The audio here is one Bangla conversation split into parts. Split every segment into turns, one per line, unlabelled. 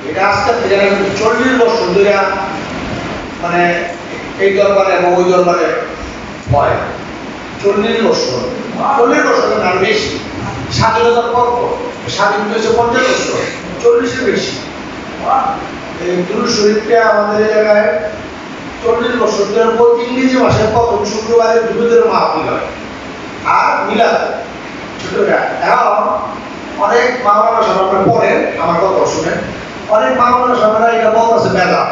এটা আজকে থেকে 40 বছর ধরে মানে এই দরবারে এবং ওই দরবারে হয়। 40 বছর না বেশি। স্বাধীনতার পর স্বাধীন হয়েছে 50 বছর, 40-এর বেশি। এই দুরূদ শরীফটা আমাদের এই জায়গায় 40 বছর ধরে প্রতি ইংরেজি মাসের প্রথম শুক্রবারে দুরূদের মাহফিল হয় আর মিলাদ ছোটরা। এখন অনেক মাওলানা সাহেব আপনারা পড়েন, আমার কথা শুনেন, অনেক মাওলানা সাহেবরা এটা বলতেছে বেদাত,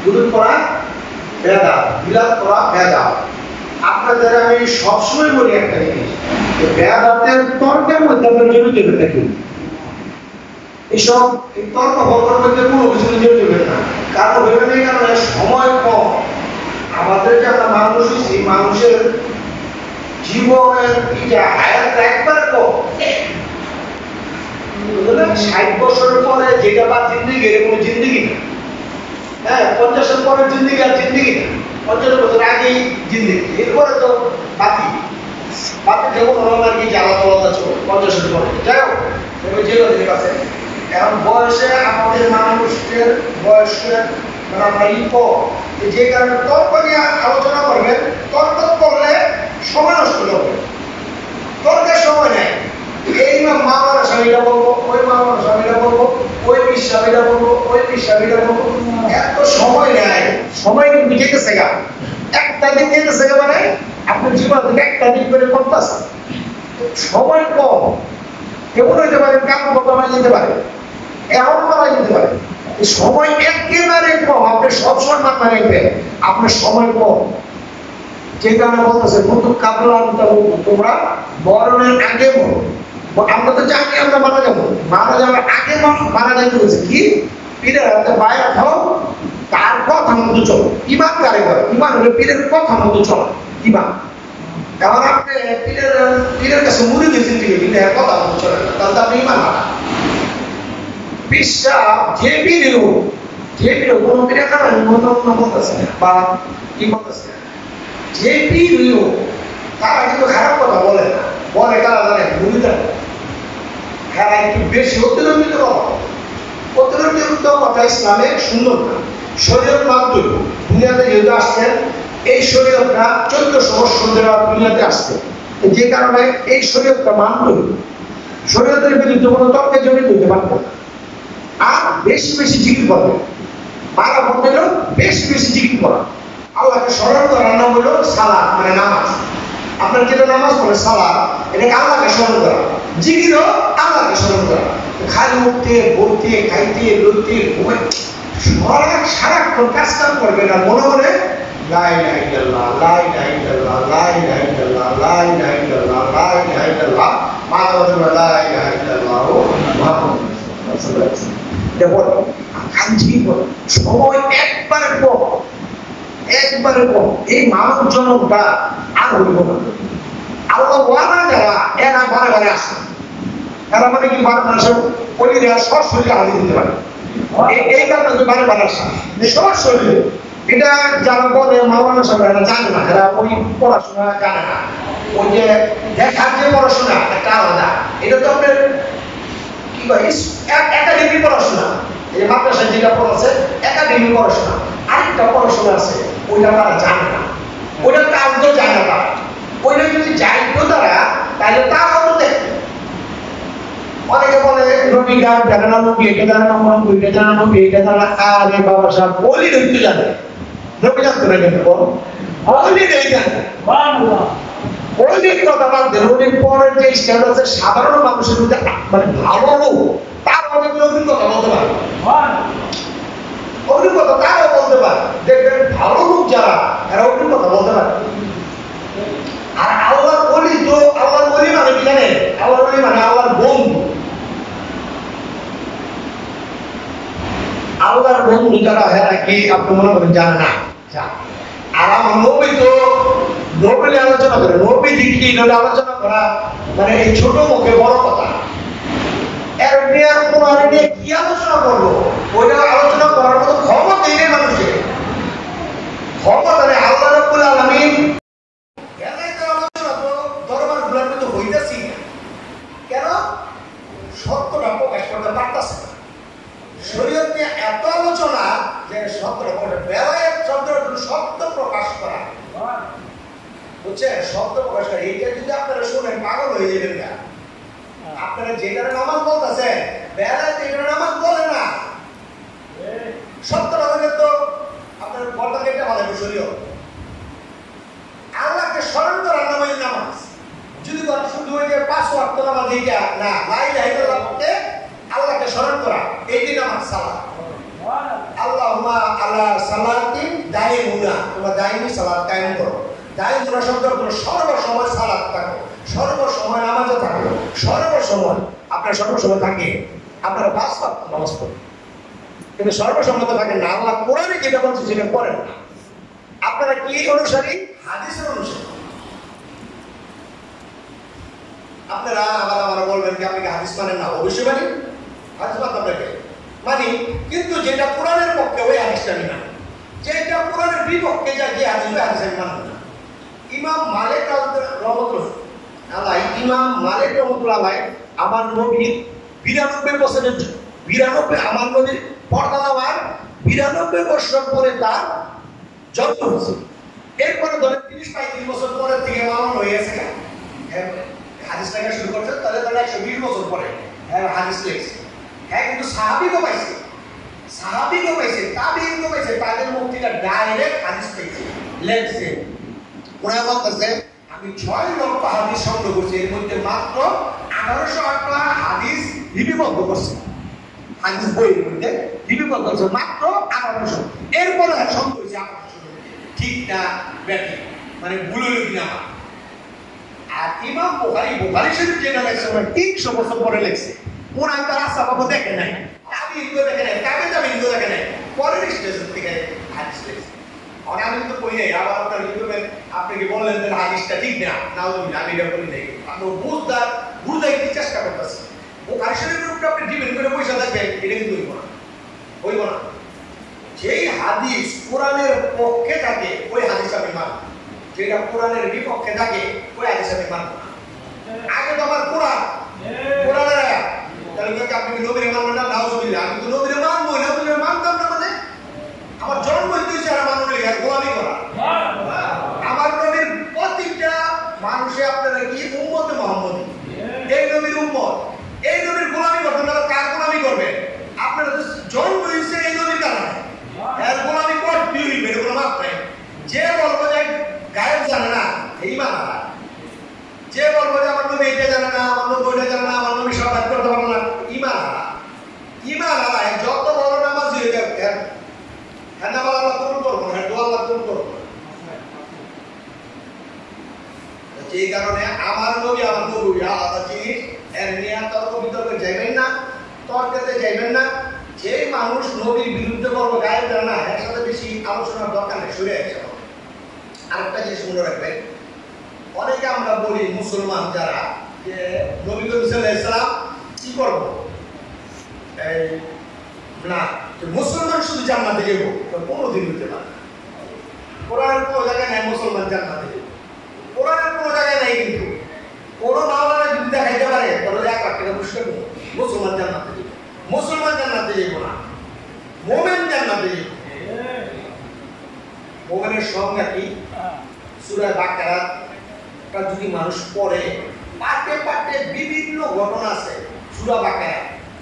দুরূদ পড়া বেদাত, মিলাদ পড়া বেদাত। আপনাদের আমি সবসময় বলি একটা জিনিস, বেদাতের তর্কের মধ্যে আপনার জড়িত হয়ে থাকি। এইসব তর্ক বর্গের মধ্যে কোনো কিছু জড়িত হবেন না, কারণ হইবেন এই কারণে সময় কম। আমাদের যে একটা মানুষ, সেই মানুষের জীবনের হায়াত একবারে কম। 60 বছরের পরে যেটা বা জিন্দিগি, এর কোনো জিন্দিগি না। হ্যাঁ, 50-এর পরে জিন্দিগি আর জিন্দিগি না, 50 বছর আগেই জিন্দিগি, এরপরে তো বাকি যেমন হলো আর কি জ্বালা তলাতা চলে 50-এর পরে। যাই হোক, ঠিক আছে। এখন বয়সে আমাদের মানুষের বয়সে মানে আমরা যে কারণে তর্ক নিয়ে আলোচনা করবেন, তর্ক করলে সময় নষ্ট করবে, তর্কের সময় নেই। এই মাওলানা স্বামীরা বলবো, ওই মাওলানা স্বামীরা বলবো, ওই বিশ্বামীরা বলবো, ওই বিশ্বামীরা বলবো, এত সময় নেয়। সময় কিন্তু যেতেছে গা, একটা দিন যেতেছে গা, মানে আপনার জীবন থেকে একটা দিন করে করতেছে। সময় কম, কেমন হইতে পারে, কাম কত যেতে পারে, এমন মারা যেতে পারে। সময় একেবারে কম, আপনি সবসময় মাথা রাখবেন আপনার সময় কম। যে কারণে বলতেছে তোমরা মরণের আগে মরো। আমরা তো জানি আমরা মারা যাবো, মারা যাওয়ার আগে মারা যাইতে বলছে কি, পীরের হাতে বায়াত হও, তার কথা মতো চলো। ইমান কারে করে? ইমান হলে পীরের কথা মতো চলো, ইমান। কারণ আপনি পীরের কাছে মুড়ি দিয়েছেন ঠিক, কিন্তু এর কথা মতো চলে না, তাহলে আপনি ইমান হারা। বিশ্বাস যে পীরের কোনো পীরের কারণে বলতেছে বা কি বলতেছে, যে পীর তারা কিন্তু খারাপ কথা বলে না, বলে কারা জানে, ভূমিকা খারাপ একটু বেশি অতিরঞ্জিত কথা ইসলামে সুন্দর না। শরীয়ত মানতে দুনিয়াতে যেহেতু আসছেন, এই শরীয়তটা 1400 বছর ধরে দুনিয়াতে আসছে, যে কারণে এই শরীয়তটা মানতে শরীয়তের বিরুদ্ধে কোনো তর্কে জড়িত হতে পারত না। আর বেশি বেশি জিকির করবে, মারা বলতে গেল বেশি বেশি জিকির করা। আল্লাহকে স্মরণ করার নাম হলো সালাত, মানে নামাজ। আপনার যেটা নামাজ পড়ে সালাত, এটাকে আল্লাহকে স্মরণ করা। জিকিরও আল্লাহকে স্মরণ করা। খালি উঠতে বলতে খাইতে লইতে ঘুমাইতে সারাক্ষণ কাজ কাম করবে না, মনে মনে লা ইলাহা ইল্লাল্লাহ, লা ইলাহা ইল্লাল্লাহ, লা ইলাহা ইল্লাল্লাহ, লা ইলাহা ইল্লাল্লাহ, লা ইলাহা ইল্লাল্লাহ, মাশাআল্লাহ, লা ইলাহা ইল্লাল্লাহ মুহাম্মাদুর রাসূলুল্লাহ। দেখো সময় একবারে কম, এই মানব জনকটা আর হইব না। আল্লাহ ওয়ালা যারা এরা বারে বারে আসে, এরা মানে কি বারে বারে আসে, পরিরা সব শরীরে হারিয়ে দিতে পারে। এই কারণে বারে বারে আসে সব শরীরে। এটা যারা বলে মাওলানা সাহেব, এরা জানে না, এরা ওই পড়াশোনা জানে না। ওই যে দেখার যে পড়াশোনা একটা আলাদা, এটা তো আপনার কি কয় একাডেমিক পড়াশোনা। এই মাদ্রাসায় যেটা পড়াচ্ছে একাডেমিক পড়াশোনা, আরেকটা পড়াশোনা আছে, ওইটা তারা জানে না, ওইটা কাজও জানে না। ওইটা যদি যাইতো তারা, তাহলে তারাও তো দেখবে। অনেকে বলে নবী গান জানে না, নবী এটা জানে না, নবী এটা জানে না, নবী এটা জানে না। আরে বাবা সাহেব, বলি নবী জানে, নবী জানতো না কেন? বলি নেই জানে, বলির কথা বাদ দেন। নবীর পরের যে স্ট্যান্ড আছে, সাধারণ মানুষের মধ্যে মানে ভালো লোক, তার অনেক অভিজ্ঞতা বলতে পারে, অভিজ্ঞতা তারাও বলতে পারে। দেখবেন ভালো লোক যারা, এরা অভিজ্ঞতা বলতে পারে। আর আল্লাহর ওলি তো, আল্লাহর ওলি মানে কি জানেন? আল্লাহর ওলি মানে আল্লাহর বন্ধু। আল্লাহর বন্ধু যারা, হ্যাঁ কি আপনি মনে করেন জানে না? আর আমার নবী তো নবী আলোচনা করে, নবী দিকে আলোচনা করা মানে এই ছোট মুখে বড় কথা। এর নিয়ে কোনো আর নিয়ে কি আলোচনা করবো? ওইটা আলোচনা করার মতো ক্ষমতা নেই মানুষের। ক্ষমতা নেই। আল্লাহ রাব্বুল আলামিন দরবারগুলোর মধ্যে হইতেছি কেন? সত্যটা প্রকাশ করতে পারতেছে না। শরীয়ত নিয়ে প্রকাশ করে। এইটা যদি আপনারা শুনেন পাগল হয়ে যাবেন না। আপনারা যেটা নামাজ বলতেছেন বেলাতে এটা নামাজ বলে না। সত্য হলে তো আপনার পর্দাকে একটা ভালো শরীয় আল্লাহকে স্মরণ করার নাম হইল নামাজ। যদি শুধু ওই যে 5 ওয়াক্ত নামাজ এইটা না, লা ইলাহা ইল্লাল্লাহ বলতে আল্লাহকে স্মরণ করা, এইটাই নামাজ সালাত। আল্লাহুম্মা আলা সালাতিন দাইমুনা, তোমরা দাইমি সালাত কায়েম করো। দাইমুনা শব্দ হলো সর্বসময় সালাত থাকো, সর্বসময় নামাজে থাকো, সর্বসময় আপনার সর্বসময় থাকে আপনারা 5 ওয়াক্ত নামাজ পড়েন, কিন্তু সর্বসময় তো থাকে না। আল্লাহ কোরআনে যেটা বলছে সেটা করেন না। আপনারা কি অনুসারী? হাদিসের অনুসারী। আপনারা আবার বলবেন কি আপনি কি হাদিস মানেন না? অবশ্যই মানি, হাদিস মানতে আপনাকে মানি, কিন্তু যেটা কোরআনের পক্ষে ওই হাদিসটা আমি মানি, যেটা কোরআনের বিপক্ষে যা যে হাদিস ওই হাদিস আমি মানব না। ইমাম মালিক রহমতুল্লাহ, ইমাম মালিক রহমতুল্লাহ আমার নবীর 92 বছরের 92 আমার নবীর পর্দা দেওয়ার 92 বছর পরে তার জন্ম হয়েছে। এরপরে ধরে 30-35 বছর পরের থেকে মামলা হয়ে গেছে, হাদিস লেখা শুরু করছে, তাহলে ধরে 120 বছর পরে হাদিস লেখছে। হ্যাঁ, কিন্তু সাহাবিগো পাইছে, তাবিঈনগো পাইছে, তাদের মুখ থেকে ডাইরেক্ট হাদিস পেয়েছে, লেখছে। ওরা বলতেছে আমি 6 লক্ষ হাদিস সংগ্রহ করছি, এর মধ্যে মাত্র 1808টা হাদিস লিপিবদ্ধ করছে। হাদিস বইয়ের মধ্যে লিপিবদ্ধ করছে মাত্র 1800। এরপরে সংগ্রহ হয়েছে 1800। ঠিক না ব্যাঠিক, মানে ভুল হইল কিনা। আর ইমাম বুখারী শরীফ যেটা লেখছে 300 বছর পরে লেখছে। ওরা তার আসাবাবু দেখে নাই, তাবিঈনগো দেখে নাই, তাবিঈনগো দেখে নাই, পরের স্টেশন থেকে হাদিস লেখছে। আর আমি তো কই নাই, আবার আপনার ইউটিউবে আপনি কি বললেন যে হাদিসটা ঠিক না, নাউজুবিল্লাহ, আমি এটা বলি নাই। আপনি বুঝাইতে চেষ্টা করতেছেন। বুখারী শরীফের উপরে আপনি ডিপেন্ড করে পয়সা থাকবেন, এটা কিন্তু হইব না। যেই হাদিস কোরআনের পক্ষে থাকে ওই হাদিস আমি মানব, যেটা কোরআনের বিপক্ষে থাকে ওই হাদিস আমি মানব না। আগে তো আমার কোরআনের আয়াত, তাহলে কি আপনি নবীরে মানবেন না? নাউজুবিল্লাহ, আমি তো নবীরে মানবো না, নবীরে মানতাম না। মানে আমার জন্ম হইতেছে আর মানুষ লেখার গোলামি করা। আমার নবীর প্রতিটা মানুষে আপনারা কি উম্মতে মুহাম্মদী, এই নবীর উম্মত, এই নবীর গোলামি করবেন না। কার গোলামি করবেন? আপনারা তো জন্ম হয়েছে এই নবীর কারণে, এর গোলামি করতে হইবে, এর কোনো মাপ নাই। যে বলবো যে গায়েব জানে না, এই মানা। যে বলবো যে আমার নবী এটা জানে না, আমার নবী ওইটা জানে না, আমার নবী সবাই করতে পারবো না, ইমান আলাদা। যত বড় নামাজ হয়ে যাবে হ্যাঁ নামাজ আল্লাহ কবুল করবো না, দোয়া আল্লাহ কবুল করবো না। এই কারণে আমার নবী আলাদা জিনিস, এর নিয়ে তর্ক বিতর্কে যাইবেন না, তর্কেতে যাইবেন না। যে মানুষ নবীর বিরুদ্ধে বলবো গায়েব জানে না, এর সাথে বেশি আলোচনার দরকার নেই, সরে আসছে। আরেকটা জিনিস মনে রাখবেন, অনেকে আমরা বলি মুসলমান যারা যে নবী করিম সাল্লাল্লাহু আলাইহি ওয়াসাল্লাম কি করবো, না মুসলমান শুধু জান্নাতে যাবো, কোনোদিন হইতে পারে। কোরআনের কোনো জায়গায় নাই মুসলমান জান্নাতে যাবো, কোরআনের কোনো জায়গায় নাই। কিন্তু কোনো মাওলানা যদি দেখাইতে পারে তাহলে 1 লাখ টাকা পুরস্কার দেবো, মুসলমান জান্নাতে যাবো। মুসলমান জান্নাতে যাবো না, মোমেন জান্নাতে যাবো। মোমেনের সংজ্ঞা কি? সূরা বাকারা যদি মানুষ পড়ে, পাঠে বিভিন্ন ঘটনা আছে। সূরা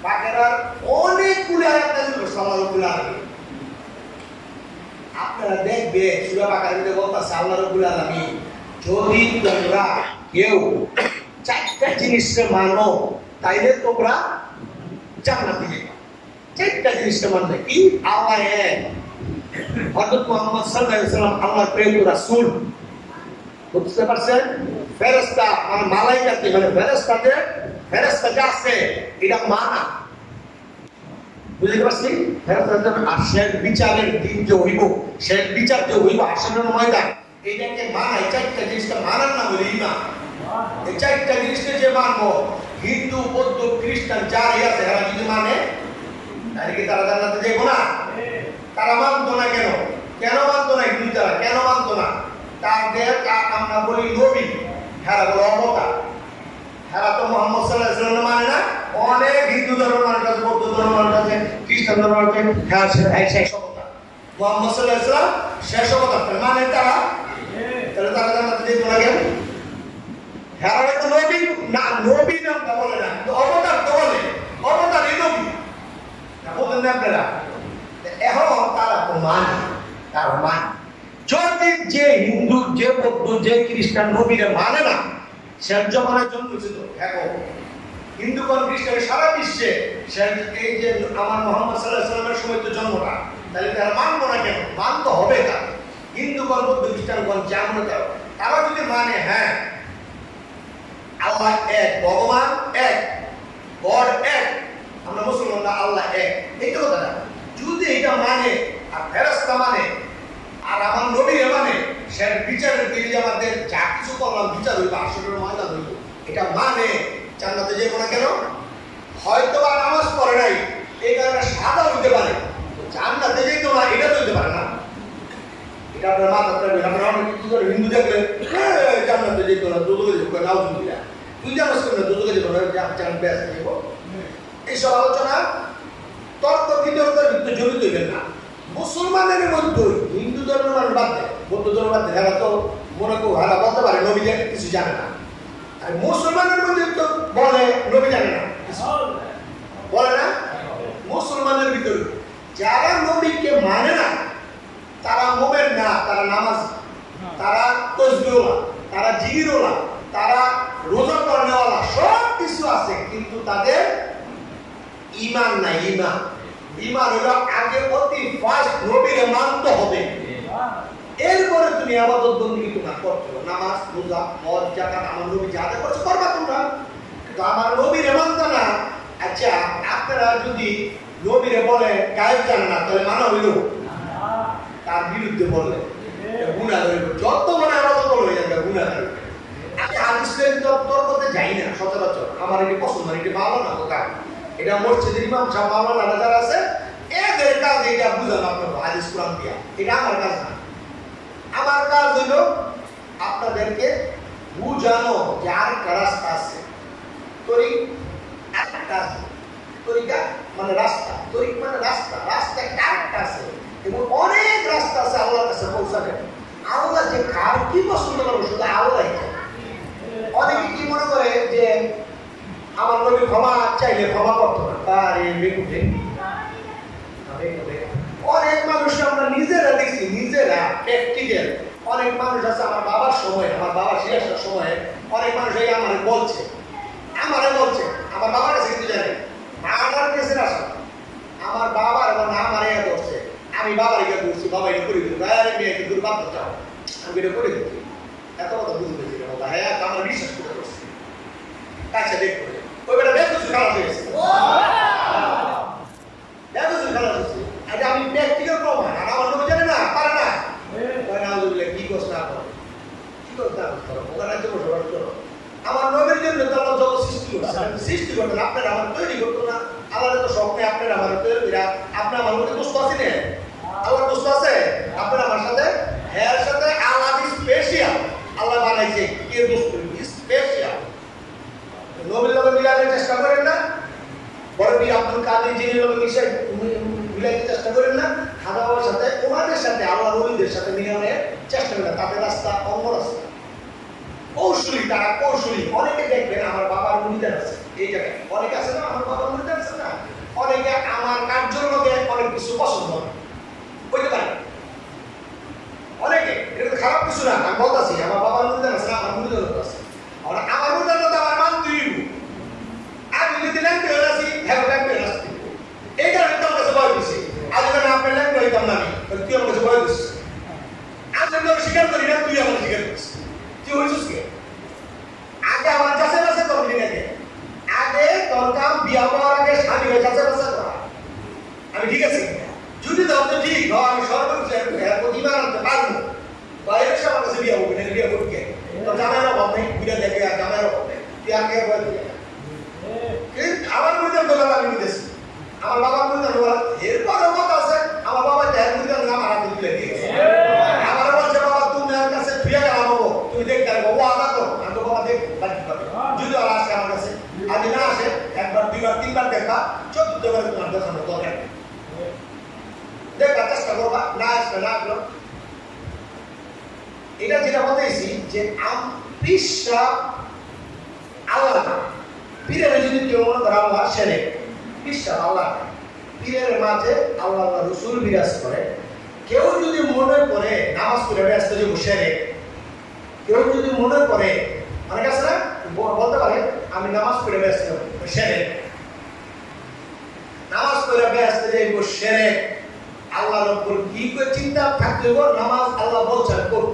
বাকারার অনেকগুলো আয়াত আছে, আল্লাহর আলামিন। আপনারা দেখবেন সূরা বাকারার মধ্যে বলতাছে আল্লাহ রাব্বুল আলামিন, যদি তোমরা কেউ 4টা জিনিসকে মানো তাইলে তোমরা জান্নাতে যাবে। 4টা জিনিসকে মানলে কি? আল্লাহ এক, হযরত মুহাম্মদ সাল্লাল্লাহু আলাইহি ওয়াসাল্লাম আল্লাহর প্রেরিত রাসূল, বুঝতে পারছেন? ফেরেশতা মানে মালায়েকাতে, মানে ফেরেশতা যা আছে এটা মানা, বুঝতে পারছি? ফেরেশতা আর শেষ বিচারের দিন যে হইব, শেষ বিচার যে হইব হাসরের ময়দান, এইটাকে মানা। এই 4টা জিনিসটা মানার নাম হলো ঈমান। এই 4টা জিনিসকে যে মানবো, হিন্দু বৌদ্ধ খ্রিস্টান যারাই আছে এরা যদি মানে, তাহলে কি তারা জান্নাতে যাইবো না? তারা মানতো না। কেন মানতো না? হিন্দু যারা কেন মানতো না? তাদের আমরা বলি নবী, হেরা বলো অবতার। হেরা তো মুহাম্মদ সাল্লাল্লাহু আলাইহি ওয়াসাল্লাম মানে না। অনেক হিন্দু ধর্ম মানুষ আছে, বৌদ্ধ ধর্ম মানুষ আছে, খ্রিস্টান ধর্ম মানুষ আছে, হ্যাঁ শেষ অবতার মুহাম্মদ সাল্লাল্লাহু আলাইহি ওয়াসাল্লাম শেষ অবতার মানে তারা। তাহলে তারা জান্নাতে যেত না কেন? যে বৌদ্ধ যে খ্রিস্টান নবীরে মানে না সে জমানায় জন্মেছিল। এখন হিন্দুগণ খ্রিস্টান সারা বিশ্বে এই যে আমার মোহাম্মদ সাল্লাল্লাহু আলাইহি ওয়াসাল্লামের সময় তো জন্মটা, তাহলে তারা মানবো না কেন? মানতে হবে তার। হিন্দুগণ বৌদ্ধ খ্রিস্টানগণ যেমন তারা যদি মানে হ্যাঁ আল্লাহ এক, ভগবান এক, গড এক, আমরা মুসলমানরা আল্লাহ এক, এই তো কথা। যদি এটা মানে আর ফেরেশতা মানে আর আমার নবী মানে সে বিচারের দিনে আমাদের যা কিছু করলাম বিচার হইব, আসলের ময়দান হইব, এটা মানে জান্নাতে যাবো না কেন? হয়তো বা নামাজ পড়ে নাই এই কারণে সাদা হইতে পারে, জান্নাতে যেত না এটা তো হইতে পারে না। এটা আপনার মাথা রাখবেন। আপনারা অনেক কিছু করে হিন্দু দেখলে জান্নাতে যেত না, দুদকে যাবো, নাউজুবিল্লাহ, তুই জানাস কেন দুদকে যাবো না, জান ব্যাস যাবো। এইসব আলোচনা তর্ক বিতর্কের ভিতরে জড়িত হইবেন না। মুসলমানের মধ্যে হিন্দু ধর্মের মানুষ বাদ দেয়, বৌদ্ধ ধর্ম বাদ দেয়, এরা তো মনে কেউ হারা বলতে পারে নবী কিছু জানে না। আর মুসলমানের মধ্যে তো বলে নবী জানে না, বলে না। মুসলমানের ভিতরে যারা নবীকে মানে না তারা মোমেন না, তারা নামাজ, তারা তসবিহওয়ালা, তারা জিকিরওয়ালা, তারা রোজা করেওয়ালা, সব কিছু আছে, কিন্তু তাদের ঈমান নাই। ঈমান হলো আগে অতি ফার্স্ট নবীকে মানতে হবে, এরপরে তুমি ইবাদত বندگی তোমরা করতে হবে। নামাজ, রোজা, হজ, যাকাত আমার নবী যা যা করেছে করবা তোমরা, কিন্তু আমার নবীর মানতে না। আচ্ছা আপনারা যদি নবীরে বলে গায়েব জানে না তাহলে মানা হইল, তার বিরুদ্ধে বললে গুনাহ হইল, যত মানে ইবাদত হয়ে যাবে গুনাহ হইল। আমি হাদিসের তর্কতে যাই না সচরাচর, আমার এটি পছন্দ না, এটি ভালো না কথা। এটা মসজিদের ইমাম সাহেব মাওলানা যারা আছে এদের কাজ এটা বুঝানো আপনার হাদিস কোরআন দিয়া, এটা আমার কাজ না। আমার কাজ হইল আপনাদেরকে বুঝানো যে আরেকটা রাস্তা আছে। তরিক একটা আছে, তরিকা মানে রাস্তা, তরিক মানে রাস্তা, রাস্তা একটা আছে এবং অনেক রাস্তা আছে আল্লাহর কাছে পৌঁছাবে। আল্লাহ যে কার কি পছন্দ করবে শুধু আল্লাহই জানে। অনেকে কি মনে করে যে আমার নবী ক্ষমা চাইলে ক্ষমা করতো না, তার এই বেকুবে অনেক মানুষ আমরা নিজেরা দেখছি, নিজেরা প্র্যাকটিক্যাল। অনেক মানুষ আছে আমার বাবার সময়, আমার বাবার শেষের সময় অনেক মানুষ এই আমারে বলছে, আমার বাবার কাছে কিন্তু জানে আমার কাছে আসে, আমার বাবার মানে আমার এ করছে, আমি বাবার এটা করছি, বাবা এটা করে দিল, মেয়েকে দুর্বাদ চাও, আমি এটা করে দিচ্ছি। এত কথা বুঝতে পেরেছি বাবা, হ্যাঁ আমার বিশ্বাস করে করছি। আচ্ছা দেখো ওই বেটা দেখো খারাপ হয়েছে, দেখো খারাপ হয়েছে, এটা আমি প্র্যাকটিক্যাল প্রমাণ। আর আমার নবী জানে না, পারে না, কি করছ না করো, কি করতে করো, ওখানে তো বসবাস করো। আমার নবীর জন্য তো আল্লাহ যত সৃষ্টি করছে, সৃষ্টি করতেন, আপনারা আমার তৈরি করতো না। আল্লাহ তো স্বপ্নে আপনারা আমার তৈরি করে, আপনি আমার মধ্যে দোস্ত আছি না, আল্লাহ দোস্ত আছে আপনার আমার সাথে, এর সাথে আল্লাহ স্পেশাল, আল্লাহ বানাইছে কে দোস্ত স্পেশাল। নবীর লোক মিলানোর চেষ্টা করেন না, বড় বীর আব্দুল কাদের যিনি লোক মিলাইতে চেষ্টা করেন না, খাদা বাবার সাথে ওনাদের সাথে আল্লাহ নবীদের সাথে মিলানোর চেষ্টা করেন। তাদের রাস্তা অন্য রাস্তা, কৌশলী, তারা কৌশলী। অনেকে দেখবেন আমার বাবার মুরিদান আছে এই জায়গায়, অনেকে আছে না আমার বাবার মুরিদান আছে না, অনেকে আমার কার্যের মধ্যে অনেক কিছু পছন্দ হইতে পারে, অনেকে এটা খারাপ কিছু না। আমি বলতেছি আমার বাবার মুরিদান আছে না, আমার মুরিদান আছে, আমার মুরিদান তো আমার মান তুই আমি যদি ল্যাংটে হয়ে আসি, হ্যাঁ ল্যাংটে হয়ে আসছি, এই কারণে তোর কাছে ভয় দিছি। আজ যখন আপনার ল্যাংটে হইতাম না আমি, তুই আমার কাছে ভয় দিস, আমি তোকে স্বীকার করি না, তুই আমার স্বীকার করিস, তুই হয়েছিস কে? আগে আমার যাচাই বাছাই করবি নাকি? আগে তোর কাম বিয়া হওয়ার আগে স্বামী হয়ে যাচাই বাছাই করা। আমি ঠিক আছে যদি ধর তো ঠিক হয়, আমি সর্বোচ্চ প্রতিবার আনতে পারবো, বাইরে সে আমার কাছে বিয়া হবি না, বিয়া করবি কে? তোর জামাইয়ের অভাব নেই, বিয়া দেখে আর জামাইয়ের অভাব নেই, তুই আর কে বয় দিলে আমার মধ্যে তো আমি নিতেছি, আমার বাবার মধ্যে এরপরে কথা আছে, আমার বাবা দেহের মধ্যে আমার হাতে তুলে দিয়েছে, আমার বলছে বাবা তুমি আমার কাছে ফিরে গেলাম বাবু, তুমি দেখতে পারবো, ও আদা করো, আমি তো বাবা দেখবো যদি ওরা আসে আমার কাছে, আজ না আসে একবার দুইবার তিনবার দেখবা, চতুর্থবার তোমার দেখানোর দরকার নেই, দেখবার চেষ্টা করবা, না আসবে না আসলো। এটা যেটা বলতেছি যে বিশ্বাস আল্লাহ, পীরের যদি কেউ মনে করে আল্লাহ সেরে বিশ্বাস আল্লাহ, পীরের মাঝে আল্লাহ রসুল বিরাজ করে। কেউ যদি মনে করে নামাজ পড়ে ব্যস্ত যে সেরে, কেউ যদি মনে করে অনেক আছে না বলতে পারে আমি নামাজ পড়ে ব্যস্ত সেরে নামাজ পড়ে ব্যস্ত যাইব সেরে আল্লাহর উপর কি করে চিন্তা থাকতে হবে নামাজ আল্লাহ বলছেন করব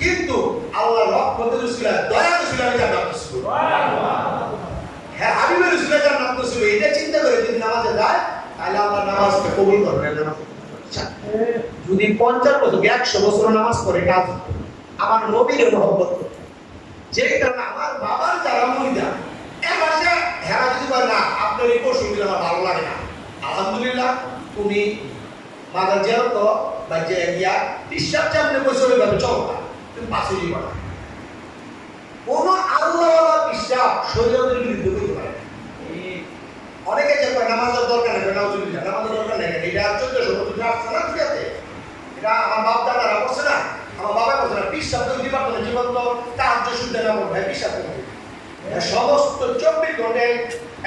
কিন্তু আল্লাহ রহমতে রসুল দয়া রসুল আমি জান্নাত নসিব হ্যাঁ হাবিবের রসুল জান্নাত নসিব এটা চিন্তা করে যদি নামাজে যায় তাহলে আল্লাহ নামাজকে কবুল করবেন না যদি 50 বছর 100 বছর নামাজ পড়ে কাজ আমার নবীর মহব্বত যে কারণে আমার বাবার যারা মুরিদা এবারে হেরা যদি বলে না আপনার এই কৌশলগুলো আমার ভালো লাগে না আলহামদুলিল্লাহ তুমি মাদার জিয়ারত করো বা যে গিয়া বিশ্বাস চামনে বসে ওইভাবে চলো না তুমি পাশে যাবে না কোন আল্লাহওয়ালা বিশ্বাস শরীয়তের বিরুদ্ধে করতে পারে অনেকে যে নামাজের দরকার নেই নাউজুবিল্লাহ নামাজের দরকার নেই এটা 1400 বছর আসছে না ঠিক আছে এটা আমার বাপ দাদারা করছে না আমার বাবা করছে না বিশ্বাস তো দিবার তো জীবন তো কার্য শুদ্ধ না বলবে বিশ্বাস করবে সমস্ত 24 ঘন্টায়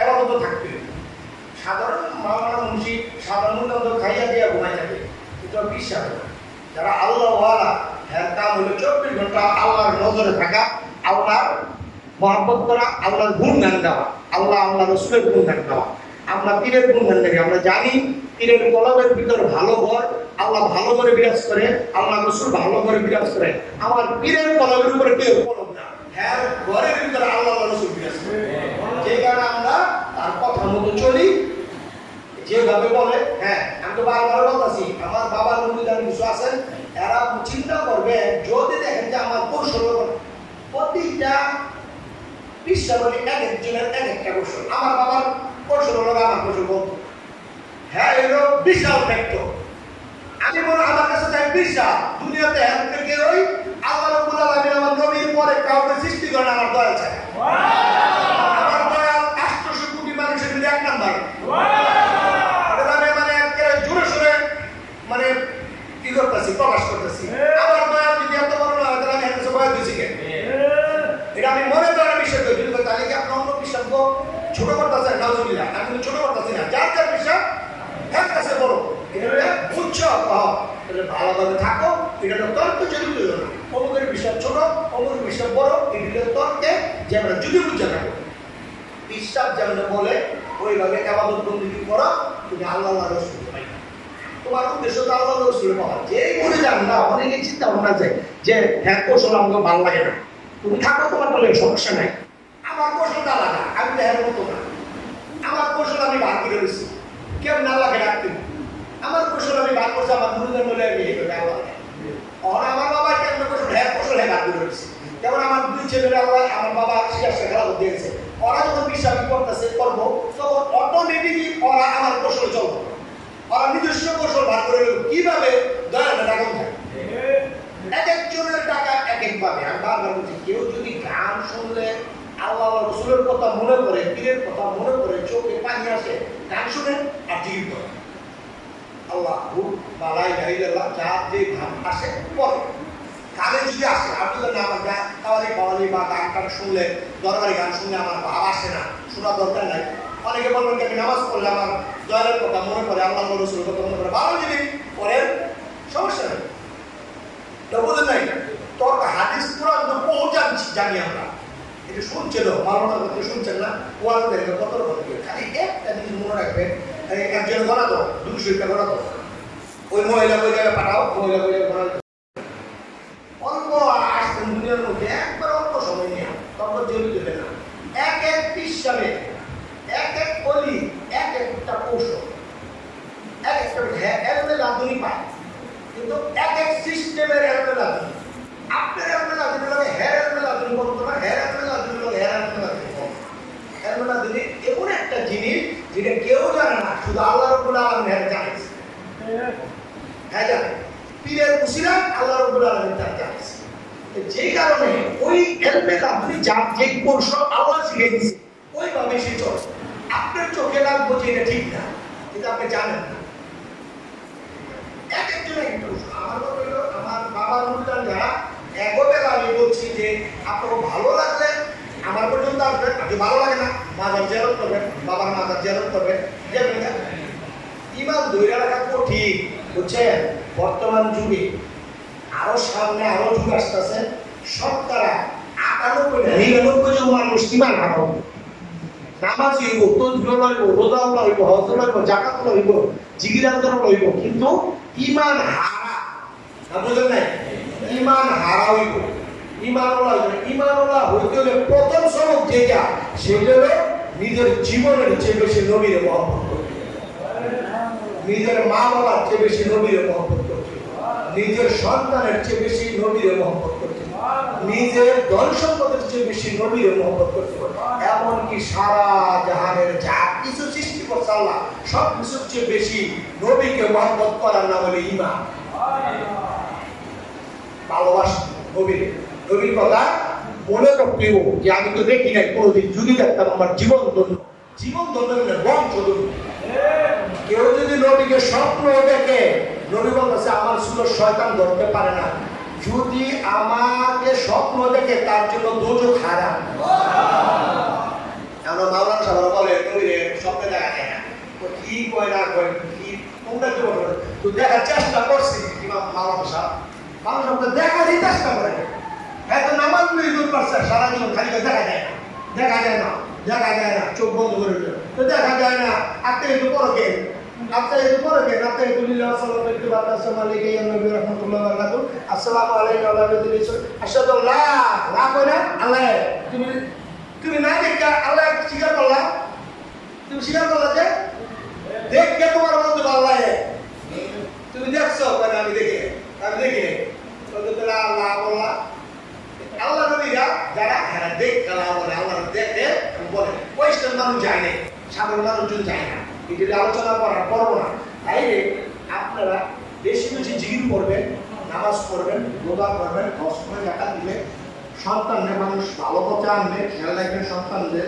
এবাদত থাকবে সাধারণ মাওলানা মুন্সি সাধারণ মতো খাইয়া দিয়া ঘুমাই থাকে এটা বিশ্বাস যারা আল্লাহওয়ালা হ্যাঁ কাম হলো 24 ঘন্টা আল্লাহর নজরে থাকা আল্লাহর মহব্বত করা আল্লাহর গুণগান গাওয়া আল্লাহ রসুলের গুণগান গাওয়া আমরা পীরের গুণগান গাই আমরা জানি পীরের কলমের ভিতর ভালো ঘর আল্লাহ ভালো করে বিরাজ করে আল্লাহ রসুল ভালো করে বিরাজ করে আমার পীরের কলমের উপরে কেউ কলম না হ্যাঁ ঘরের ভিতরে আল্লাহ রসুল বিরাজ করে যে কারণে আমরা তার কথা মতো চলি যেভাবে বলে হ্যাঁ আমি তো বারবার বলতেছি আমার বাবার মুরিদান কিছু আছেন এরা চিন্তা করবে যদি দেখেন যে আমার কৌশল প্রতিটা বিশ্বাস বলি এক একজনের এক একটা কৌশল আমার বাবার কৌশল হলো আমার কৌশল বলতো হ্যাঁ এগুলো বিশাল ফ্যাক্ট আমি বলি আমার কাছে চাই বিশ্বাস দুনিয়াতে হেল্প থেকে ওই আল্লাহ রাব্বুল আলামিন আমার নবীর পরে কাউকে সৃষ্টি করেন আমার দয়া চাই আমার দয়া 800 কোটি মানুষের মধ্যে এক নাম্বার মানে কি করতেছি প্রকাশ করতেছি আমার দয়া যদি এত বড় না হয় তাহলে আমি এত ভয় দিছি কেন এটা আমি মনে করার বিষয় করি কিন্তু তাহলে কি আপনার অন্য বিশ্বাস ছোট করতেছেন নাউজুবিল্লাহ আমি কিন্তু ছোট করতেছি না যার যার বিশ্বাস এক কাছে বড় এটা বুঝছো তাহলে ভালোভাবে থাকো এটা তো তর্ক জড়িত না অমুকের বিশ্বাস ছোট অমুকের বিশ্বাস বড় এটা তর্কে যে আমরা যদি বুঝে থাকো বিশ্বাস যেমন বলে ওইভাবে ইবাদত বন্দেগী করো তুমি আল্লাহ রাসূল তোমার উদ্দেশ্য তো আল্লাহ রাসূলের পাওয়া যে বলে যান না অনেকে চিন্তা ভাবনা যায় যে হ্যাঁ কৌশল আমাকে ভালো লাগে না তুমি থাকো তোমার বলে সমস্যা নাই আমার কৌশল আলাদা আমি তো হ্যাঁ মতো না আমার কৌশল আমি ভাগ করে দিচ্ছি কেউ না লাগে রাখতে আমার কৌশল আমি ভাগ করছি আমার গুরুজন বলে আমি এইভাবে আল্লাহ আমার বাবা কেমন কৌশল হ্যাঁ ভাগ করে দিচ্ছি যেমন আমার দুই ছেলেরা আমার বাবা শিক্ষা খেলা করতে গেছে ওরা যখন বিশ্বাস করতেছে করবো তখন অটোমেটিকলি ওরা আমার কৌশল চলবে ওরা নিজস্ব কৌশল ভাগ করে কিভাবে দয়াটা টাকা থাকে এক একজনের টাকা এক এক ভাবে আমি বারবার বলছি কেউ যদি গান শুনলে আল্লাহ রসুলের কথা মনে করে পীরের কথা মনে করে চোখে পানি আসে গান শুনে আর জিকির করে আল্লাহ বালাই গাইল্লাহ যা যে গান আসে পরে কানে যদি আসে আপনি যদি আমার কাওয়ালি বা গান টান শুনলে দরবারি গান শুনলে আমার ভাব আসে না শোনার দরকার নাই অনেকে বলবেন আমি নামাজ পড়লে আমার দয়ালের কথা মনে করে আল্লাহ রসুলের কথা মনে করে ভালো যদি পরের সমস্যা নেই বুঝলেন নাই তোর হাদিস পুরান তো পৌঁছাচ্ছি জানি আমরা এটা শুনছিল মালমার কথা শুনছেন না ওয়াজ দেখবে কত রকম খালি একটা জিনিস মনে রাখবেন একজন গণা তো 200 টাকা গণা তো ওই মহিলা ওই জায়গায় পাঠাও মহিলা ওই জায়গায় গণা অল্প আসছেন দুনিয়ার মধ্যে একবার অল্প সময় নিয়ে তখন জড়িত হবে না এক এক পিসাবে এক এক অলি এক একটা কৌশল এক একটা এমনি রাঁধুনি পায় কিন্তু এক এক সিস্টেমের এমনি রাঁধুনি আপনার এমনি রাঁধুনি লাগে হের এমনি রাঁধুনি বলতো না হের এমনি রাঁধুনি লাগে হের এমনি রাঁধুনি এমনি রাঁধুনি এমন একটা জিনিস যেটা কেউ জানে না শুধু আল্লাহ রাব্বুল আলামিন হের জানিস হ্যাঁ জানে পীরের মুসিরা আল্লাহ রাব্বুল আলামিন তার জানিস যে কারণে ওই এলমে রাঁধুনি যার যে কৌশল আল্লাহ শিখিয়ে দিয়েছে ওইভাবে সে চলে আপনার চোখে লাগবো যে এটা ঠিক না কিন্তু আপনি জানেন না এক একজন আমার বাবার মুরিদান যারা একবেলা আমি বলছি যে আপনার ভালো লাগলে আমার পর্যন্ত আসবেন আপনি ভালো লাগে না মাজার জিয়ারত করবেন বাবার মাজার জিয়ারত করবেন ইমান ধরে রাখা কঠিন বুঝছেন বর্তমান যুগে আরো সামনে আরো যুগ আসতেছে সরকারা মানুষ ইমান হারাও নামাজি হইব তসবিহ লইব রোজা লইব হজ লইব যাকাত লইব জিকিরান্তর লইব কিন্তু ইমান হারা বুঝলেন নাই ইমান হারা হইব ইমানওয়ালা হইতে হলে প্রথম সবক যেটা সেটা হলো নিজের জীবনের চেয়ে বেশি নবীর মহব্বত করতে নিজের মা বাবার চেয়ে বেশি নবীর মহব্বত করতে নিজের সন্তানের চেয়ে বেশি নবীর মহব্বত করতে নিজের ধন সম্পদের চেয়ে বেশি নবীর মহব্বত করতে এমনকি সারা জাহানের যা কিছু সৃষ্টি করছে আল্লাহ সব কিছুর চেয়ে বেশি নবীকে মহব্বত করার নাম হলো ঈমান ভালোবাসা নবীর কথা মনে রাখতে যে আমি তো দেখি নাই কোনোদিন যদি দেখতাম আমার জীবন ধন্য বংশ ধন্য কেউ যদি নবীকে স্বপ্ন দেখে নবী বলতেছে আমার সুন্দর শয়তান ধরতে পারে না যদি আমাকে স্বপ্ন দেখে তার জন্য দোজখ হারাম আমরা মাওলানা সাহেব বলে নবীরে স্বপ্নে দেখা যায় না কি কয় না কয় কি কোনটা কি বলে তো দেখার চেষ্টা করছি ইমাম মাওলানা সাহেব মানুষ আমাকে দেখারই চেষ্টা করে এত নামাজ পড়ে দূর পারছে সারা জীবন খালি দেখা যায় না চোখ বন্ধ করে দিল তো দেখা যায় না আপনি একটু পরে গেন আপনি একটু লিল্লাহ সাল্লাল্লাহু আলাইহি ওয়া সাল্লাম নবী রাহমাতুল্লাহ আলাইহি আসসালামু আলাইকুম ওয়া রাহমাতুল্লাহি আশহাদু লা ইলাহা আল্লাহ তুমি না দেখা আল্লাহ স্বীকার করলা তুমি স্বীকার করলা যে দেখে তোমার বলতে আল্লাহ তুমি দেখছো মানে আমি দেখি আল্লাহ বললা আল্লাহ নবীরা যারা দেখ খেলা বলে আল্লাহ দেখে বলে ওয়েস্টার্ন মানুষ যায় না সাধারণ মানুষজন যায় না এটা আলোচনা করার পড়বো না তাই আপনারা বেশি জিকির করবেন নামাজ পড়বেন রোজা করবেন হজ করে টাকা দিলে সন্তানদের মানুষ ভালো পথে আনবে খেয়াল রাখবেন সন্তানদের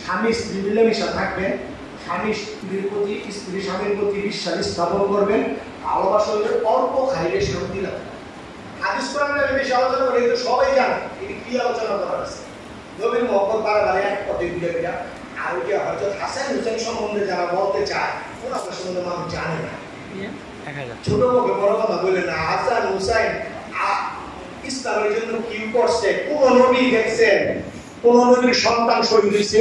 স্বামী স্ত্রী মিলেমিশা থাকবেন স্বামী স্ত্রীর প্রতি স্ত্রী স্বামীর প্রতি বিশ্বাস স্থাপন করবেন ভালোবাসা হলে অল্প খাইলে শান্তি লাগে হাদিস কোরআনের বেশি আলোচনা করে কিন্তু সবাই জানে এটি কি আলোচনা করা আছে নবীর মহব্বত বারবার এক পথে বিটা আর ওই যে হযরত হাসান হুসাইন সম্বন্ধে যারা বলতে চায় ওরা সম্বন্ধে মানুষ জানে না ছোট মুখে বড় কথা বলে না হাসান হুসাইন ইসলামের জন্য কি করছে কোন নবী দেখছেন কোন নবীর সন্তান শহীদ হয়েছে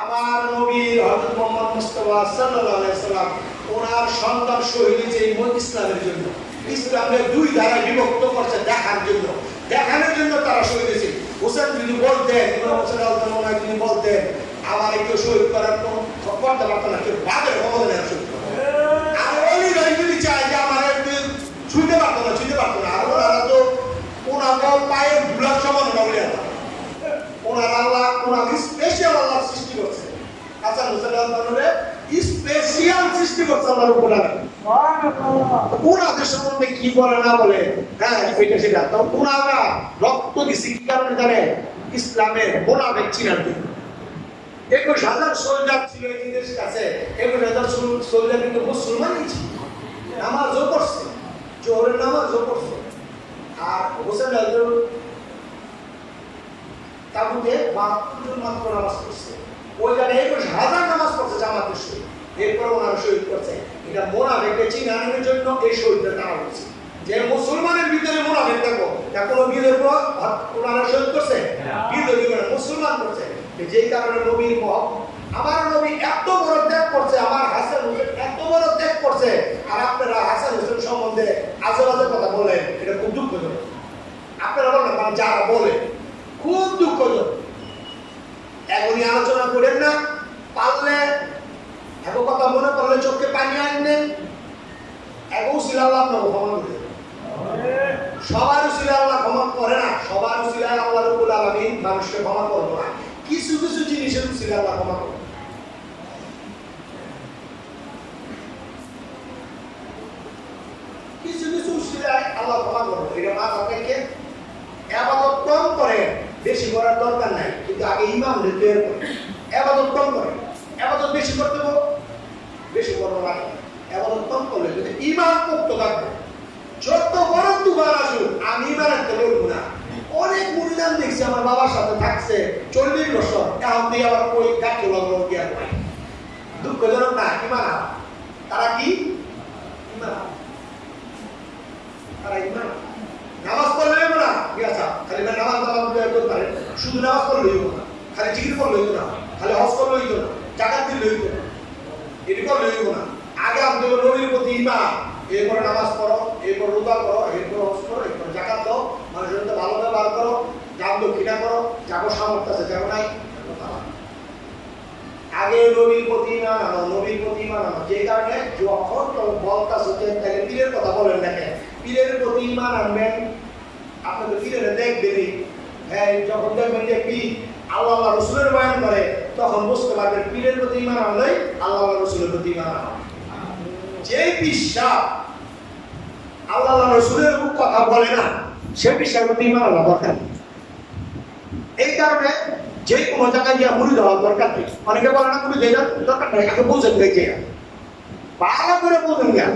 আমার নবী হযরত মুহাম্মদ মুস্তাফা সাল্লাল্লাহু আলাইহি সাল্লাম ওনার সন্তান শহীদ হয়েছে এই ইসলামের জন্য ইসলামের দুই ধারায় বিভক্ত করছে দেখানোর জন্য তারা শহীদ হয়েছে হোসেন যদি বলতেন ইমাম হোসেন আল-তামামি যদি বলতেন আমার একটু শহীদ করার কোনো করতে পারতো না কেউ বাদের ক্ষমতা নেই শহীদ আর ওই যদি চায় যে আমার একটু ছুঁতে পারতো না আর ওনারা তো ওনাকে পায়ের ধুলার সমান বলে ওনার স্পেশাল আল্লাহ সৃষ্টি করছে হাসান হুসাইন আল-তামামি স্পেশাল সৃষ্টি করছে আল্লাহর উপর ওনাদের সম্বন্ধে কি বলে না বলে হ্যাঁ এটা সেটা তো ওনারা রক্ত দিচ্ছে কি কারণে জানে ইসলামের মোনাফেক চিনার জন্য 21,000 সোলজার ছিল এই দেশের কাছে 21,000 সোলজার কিন্তু মুসলমানই ছিল নামাজও পড়ছে জোহরের নামাজও পড়ছে আর হোসেন তাবুতে 72 জন মাত্র নামাজ পড়ছে ওই জায়গায় 21,000 নামাজ পড়ছে জামাতের সহিত এরপর ওনারা শহীদ করছে এটা মোনাফেককে চিনানোর জন্য এই শহীদটা তারা হচ্ছে যে মুসলমানের ভিতরে মোনাফেক দেখো তা কোনো বিদের পর ওনারা শহীদ করছে বিদের মুসলমান করছে যেই কারণে নবীর আমার নবী এত বড় ত্যাগ করছে আমার হাসান হুসেন এত বড় ত্যাগ করছে আর আপনারা হাসান হুসেন সম্বন্ধে আজে বাজে কথা বলেন এটা খুব দুঃখজনক আপনারা বলেন মানে যারা বলে খুব দুঃখজনক এখনই আলোচনা করেন না পারলে এত কথা মনে করলে চোখে পানি আনবেন এগো ছিল আল্লাহ আপনাকে ক্ষমা করে সবার উসিলা আল্লাহ ক্ষমা করে না সবার উসিলা আল্লাহ রাব্বুল আলামিন মানুষকে ক্ষমা করবে না কিছু জিনিসের উসিলা আল্লাহ ক্ষমা করবে কিছু উসিলা আল্লাহ ক্ষমা করবে এটা মা বাবাকে ইবাদত কম করে বেশি করার দরকার নাই কিন্তু আগে ইমাম তৈরি করে ইবাদত কম করে ইবাদত বেশি করতে হবে বেশি বড় লাগে ইবাদত কম করলে যদি ঈমান পোক্ত থাকবে যত বড় দুবার আসুক আমি ঈমান আনতে বলবো না অনেক মুরিদান দেখছি আমার বাবার সাথে থাকছে 40 বছর এখন দিয়ে আবার কই গাছে লাগলো কি আর নাই দুঃখজনক না ঈমান তারা কি ঈমান তারা ঈমান নামাজ পড়লে না কি আছে খালি নামাজ করতে পারে শুধু নামাজ পড়লে হইব না, খালি জিকির করলে হইব না, খালি হজ করলে হইব না, জাকাত দিলে হইব না, এটি করলে হইব না। আগে আমাদের নবীর প্রতি ঈমান, এরপরে নামাজ পড়ো, এরপর রোজা করো, এরপর হজ করো, এরপর জাকাত দাও, মানুষের সাথে ভালো ব্যবহার করো, দান দক্ষিণা করো, যাবো সামর্থ্য আছে যাবো নাই। আগে নবীর প্রতি ঈমান আনো, নবীর প্রতি ঈমান আনো। যে কারণে যখন বলতাছে যে তাহলে পীরের কথা বলেন না কেন, পীরের প্রতি ঈমান আনবেন, আপনাদের পীরেরা দেখবেনই। হ্যাঁ, যখন দেখবেন যে পীর আল্লাহ রসুলের বয়ান করে তখন বুঝতে পারবেন পীরের প্রতি ঈমান আনলেই আল্লাহ রসুলের প্রতি ঈমান আনো। যে বিশ্বাস আল্লাহ রসুলের কথা বলে না সে বিশ্বাসের প্রতি ঈমান আনা দরকার। এই কারণে যে কোনো জায়গায় গিয়ে মুড়ি দেওয়ার দরকার নেই। অনেকে বলে না মুড়ি দেওয়ার দরকার নেই, আগে বুঝেন দেখে ভালো করে বুঝেন গেল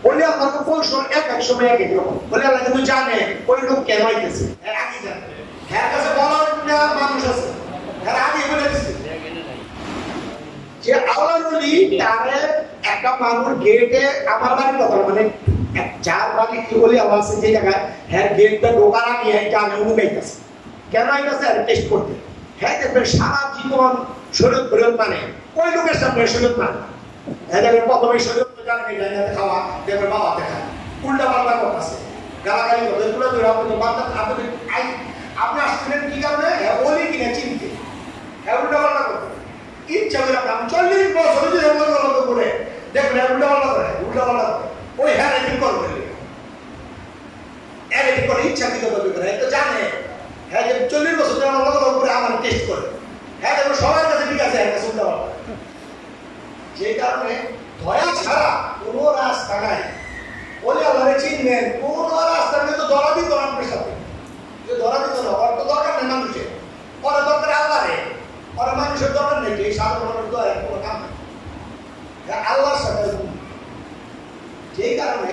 বলে আল্লাহ কৌশল এক এক সময় এক এক রকম বলে আল্লাহ কিন্তু জানে ওই লোক কেন হইতেছে, আগে জানে। হ্যাঁ কাছে বলার না মানুষ আছে, হ্যাঁ আগে বলে দিচ্ছে যে আল্লাহ নবী তারে একটা মানুষ গেটে আমার বাড়ির কথা মানে যার বাড়ি কি বলি আল্লাহ আছে যে জায়গায় হ্যাঁ গেটটা ঢোকার আগে জানে উনুকাইতেছে কেন আইতেছে আর টেস্ট করতে। হ্যাঁ দেখবেন সারা জীবন শরীর ফেরত মানে ওই লোকের সামনে শরীর মানে হ্যাঁ দেখবেন প্রথমে শরীর জানে জানাতে খাওয়া দেখবেন বাবা দেখা উল্টা পাল্টা করতেছে গালাগালি করতে তুলে ধরে আপনি বাচ্চা আপনি আসছিলেন কি কারণে ওলি কিনা চিনতে হ্যাঁ উল্টা পাল্টা করতে ইচ্ছা করে আপনি 40 বছর যদি এমন গল্প করে দেখবেন উল্টা পাল্টা করে উল্টা পাল্টা করে ওই হ্যাঁ এডিট করবে এডিট করে ইচ্ছা কি করে তো জানে হ্যাঁ যে 40 বছর ধরে আমার গল্প করে আমার টেস্ট করে হ্যাঁ দেখবেন সবার কাছে ঠিক আছে একটা উল্টা পাল্টা। যে কারণে দয়া ছাড়া কোনো রাস্তা নাই। বলে আল্লাহরে চিনবেন কোন রাস্তা নেই তো ধরা দিত না আপনার সাথে, যে ধরা দিত না ওর তো দরকার নেই মানুষের, ওরা দরকার আল্লাহরে, ওরা মানুষের দরকার নেই। এই সাধারণ দয়া কোনো কাম নেই, আল্লাহর সাথে। যেই কারণে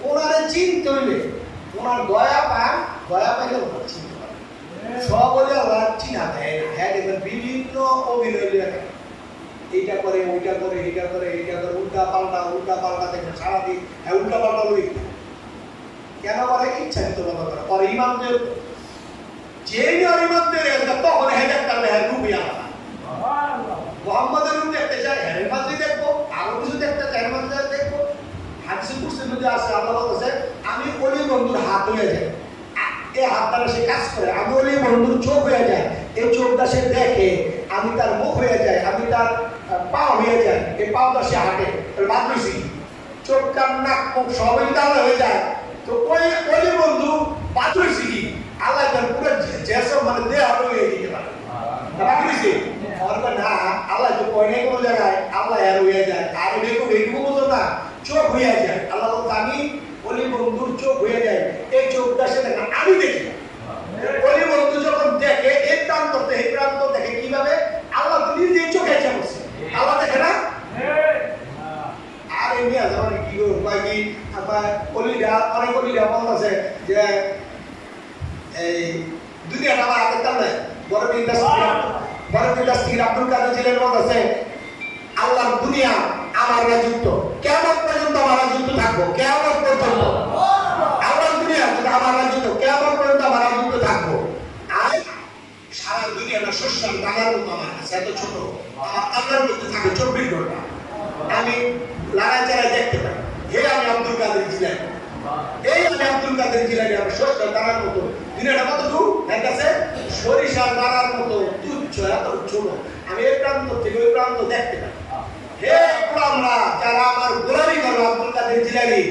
ওনারে চিনতে হইলে ওনার দয়া পান, দয়া পাইলে ওনার চিনতে পারে সব বলে আল্লাহ চিনা দেয়। হ্যাঁ দেখবেন বিভিন্ন অভিনয় লেখা এইটা করে ওইটা করে এইটা করে এইটা করে উল্টা পাল্টা দেখবেন সারাদিন হ্যাঁ উল্টা পাল্টা লই কেন করে ইচ্ছাকৃত ভাবে করে পরে ইমামদের যে ইমামদের তখন হ্যাঁ দেখতে হ্যাঁ খুবই আলাদা মোহাম্মদের রূপ দেখতে চাই হ্যাঁ মাঝে দেখবো, আরো কিছু দেখতে চাই মাঝে দেখবো। হাদিসে কুরসির মধ্যে আছে আল্লাহ বলেছে আমি ওলি বন্ধুর হাত হয়ে যাই, এই হাত দ্বারা সে কাজ করে। আমি ওলি বন্ধুর চোখ হয়ে যায়, এই চোখটা সে দেখে। আমি তার মুখ হয়ে যায়, আমি তার পা হয়ে যায়, এই পাওটা সে হাঁটে। বাদ দিয়েছি চোখ কান নাক মুখ সবই তাহলে হয়ে যায়। তো ওই ওলি বন্ধু বাদ দিয়েছি কি আল্লাহ তার পুরো যেসব মানে দেহ হয়ে দিতে পারে বাদ দিয়েছি না আল্লাহ তো কয় নাই কোনো জায়গায় আল্লাহ আর হয়ে যায়। আর এইটুকু বলতো না চোখ হয়ে যায়। আল্লাহ বলতো আমি ওলি বন্ধুর চোখ হয়ে যায়, এই চোখটা সে দেখে আমি দেখি। ওলি বন্ধু যখন দেখে এই প্রান্ত এই প্রান্ত দেখে কিভাবে আল্লাহ তো নিজে চোখে ইচ্ছা করছে, আল্লাহ দেখে না। আর এমনি আছে মানে কি কয় কি অলিরা অনেক অলিরা বলতেছে যে এই দুনিয়াটা আমার হাতে তাহলে বড় ইন্ডাস্ট্রি আব্দুল কাদের জিলানী বলতেছে আল্লাহর দুনিয়া আমার রাজত্ব, কেমন পর্যন্ত আমার রাজত্ব থাকবো, কেমন পর্যন্ত আল্লাহর দুনিয়া আমার রাজত্ব, কেমন পর্যন্ত আমার রাজত্ব থাকবো। আর সারা দুনিয়াটা শস্য দানার মতো আমার কাছে এত ছোট, আমার আল্লাহর মধ্যে থাকে 24 ঘন্টা, আমি লাগাই চারাই দেখতে পাই। হে আমি আব্দুল কাদের জিলানী, এই আমি আব্দুল কাদের জিলানী, আমি শস্য দানার মতো। দুনিয়াটা কত দূর এর কাছে সরিষার দানার মতো তুচ্ছ, এত ছোট। আমি এই প্রান্ত থেকে ওই প্রান্ত দেখতে পাই। হে গোলামরা যারা আমার গোলামি করো আব্দুল কাদের জিলানী,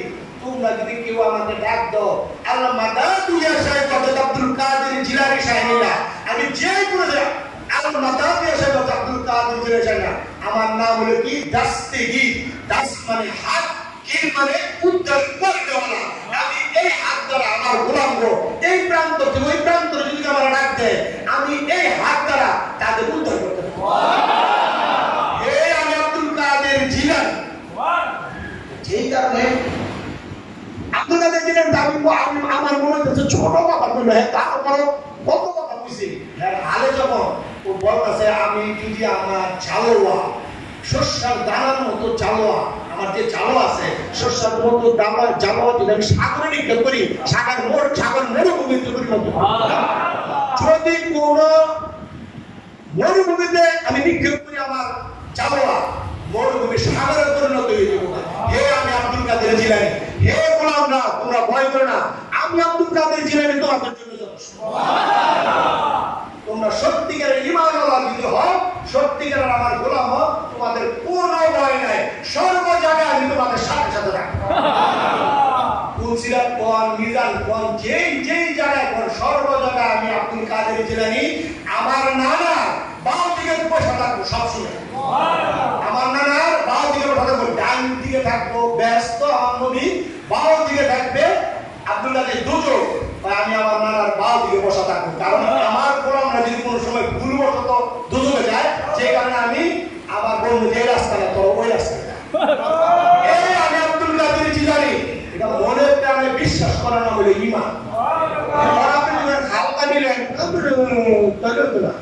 তোমরা যদি কেউ আমাকে ডাক দাও আল্লাহ মাদাদু ইয়া শাইখ আব্দুল কাদের জিলানী সাহেবরা, আমি যে করে যাব আল্লাহ মাদাদু ইয়া শাইখ আব্দুল কাদের জিলানী সাহেবরা, আমার নাম হলো কি দাস্তিগি। দাস মানে হাত, কি মানে উদ্ধার করে দেওয়া। আমি এই হাত দ্বারা আমার গোলামগো এই প্রান্ত থেকে ওই প্রান্ত যদি আমার ডাক দেয় আমি এই হাত দ্বারা তাদের উদ্ধার করতে পারবো। যেই কারণে আব্দুল কাদের জিলানী আমার মনে হচ্ছে ছোট কথা বললো, হ্যাঁ তারপরে কত কথা বুঝছি। হ্যাঁ আলে যখন ও বলতেছে আমি যদি আমার চালোয়া শস্যের দানার মতো চালোয়া আমার যে জালো আছে শস্যের মতো জালো যদি আমি সাগরে নিক্ষেপ করি সাগর মরুভূমিতে পরিণত যদি কোন মরুভূমিতে আমি নিক্ষেপ করি আমার জালোয়া মরুভূমি সাগরে পরিণত হয়ে যাবো। হে আমি আব্দুল কাদের জিলানী, হে গোলামরা তোমরা ভয় করো না, আমি আব্দুল কাদের জিলানী তোমাদের জন্য যথেষ্ট। তোমরা সত্যিকারের ঈমানওয়ালা যদি হও, সত্যিকারের আমার গোলাম হও, তোমাদের কোনো ভয় নাই, সর্ব জায়গায় আমি তোমাদের সাথে সাথে রাখবো। কুলসিরাত কোন মিজান কোন যেই জায়গায় কোন সর্ব জায়গায় আমি আব্দুল কাদের জিলানী আমার নানা বাম দিকে বসে থাকবো সবসময়। আমার নানার বাম দিকে বসে থাকবো, ডান দিকে থাকবো ব্যস্ত আমার নবী, বাম দিকে থাকবে আব্দুল কাদের দুজো, আমি আমার নানার বাম দিকে বসা থাকবো। কারণ আমার গোলামরা যদি কোনো সময় ভুলবশত দুজনে যায়, যে কারণে আমি আমার বন্ধু যে রাস্তাটা তোর ওই রাস্তাটা এই আমি আব্দুল কাদের জিলানী এটা মনে প্রাণে বিশ্বাস করানো হলো ঈমান। আপনি যখন হালকা নিলেন না,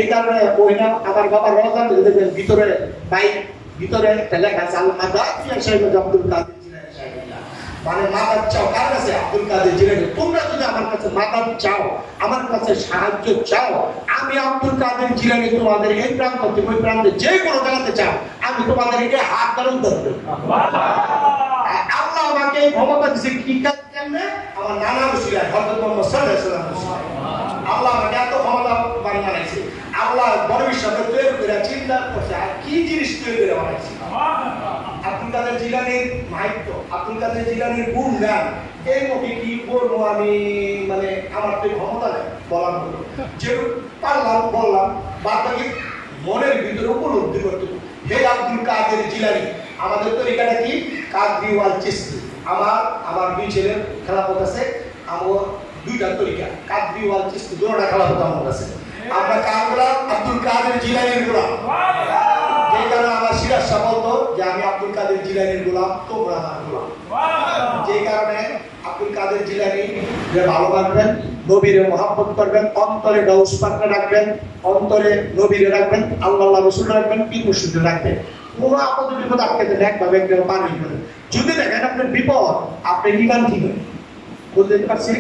এই কারণে ওই না আমার বাবা রওজান দেখবেন ভিতরে ভিতরে একটা লেখা আছে আল মাদাতিয়া সাহেব আব্দুল কাদের জিলানী সাহেব, মানে মাদাত চাও কার কাছে? আব্দুল কাদের জিলানী। তোমরা যদি আমার কাছে মাদাত চাও, আমার কাছে সাহায্য চাও, আমি আব্দুল কাদের জিলানী তোমাদের এই প্রান্ত থেকে ওই প্রান্তে যে কোনো জায়গাতে চাও, আমি তোমাদেরকে হাত ধরে উদ্ধার করব। আল্লাহ আমাকে এই ক্ষমতা দিয়েছে কি কেমনে? আমার নানা উসিলায় হযরত মুহাম্মদ সাল্লাল্লাহু আলাইহি ওয়াসাল্লাম আল্লাহ আমাকে এত ক্ষমতা বানাইছে। আল্লাহ বড় বিশ্বাসে তৈরি করে চিন্তা করছে আর কি জিনিস তৈরি করে বানাইছে। আব্দুল কাদের জিলানীর মাহাত্ম্য, আব্দুল কাদের জিলানীর গুণগান এই মুখে কি বলবো আমি, মানে আমার তো ক্ষমতা নেই বলার মতো, যে পারলাম বললাম, বাকি মনের ভিতরে উপলব্ধি করতে। হে আব্দুল কাদের জিলানী, আমাদের তরিকাটা কি? কাদরি ওয়াল চিশতি। আমার দুই ছেলের খেলাফত আছে, আমার দুইটা তরিকা কাদরি ওয়াল চিশতি, দুটোটা খেলাফত আমার কাছে। আমরা কার গোলাম? আব্দুল কাদের জিলানীর গোলাম। যে কারণে আমার সিরাজ শাহ বলতো যে আমি আব্দুল কাদের জিলানীর গোলাম, তোমরা আমার গোলাম। যে কারণে আব্দুল কাদের জিলানী যে ভালোবাসবেন, নবীরে মহব্বত করবেন, অন্তরে গাউস পাকরে রাখবেন, অন্তরে নবীরে রাখবেন, আল্লাহ রাসূল রাখবেন, পীর মুর্শিদ রাখবেন। কোনো আপদ বিপদ আটকে দেন একভাবে একদম পানি করে। যদি দেখেন আপনার বিপদ, আপনার ঈমান ঠিক হয়, বলতে পারছি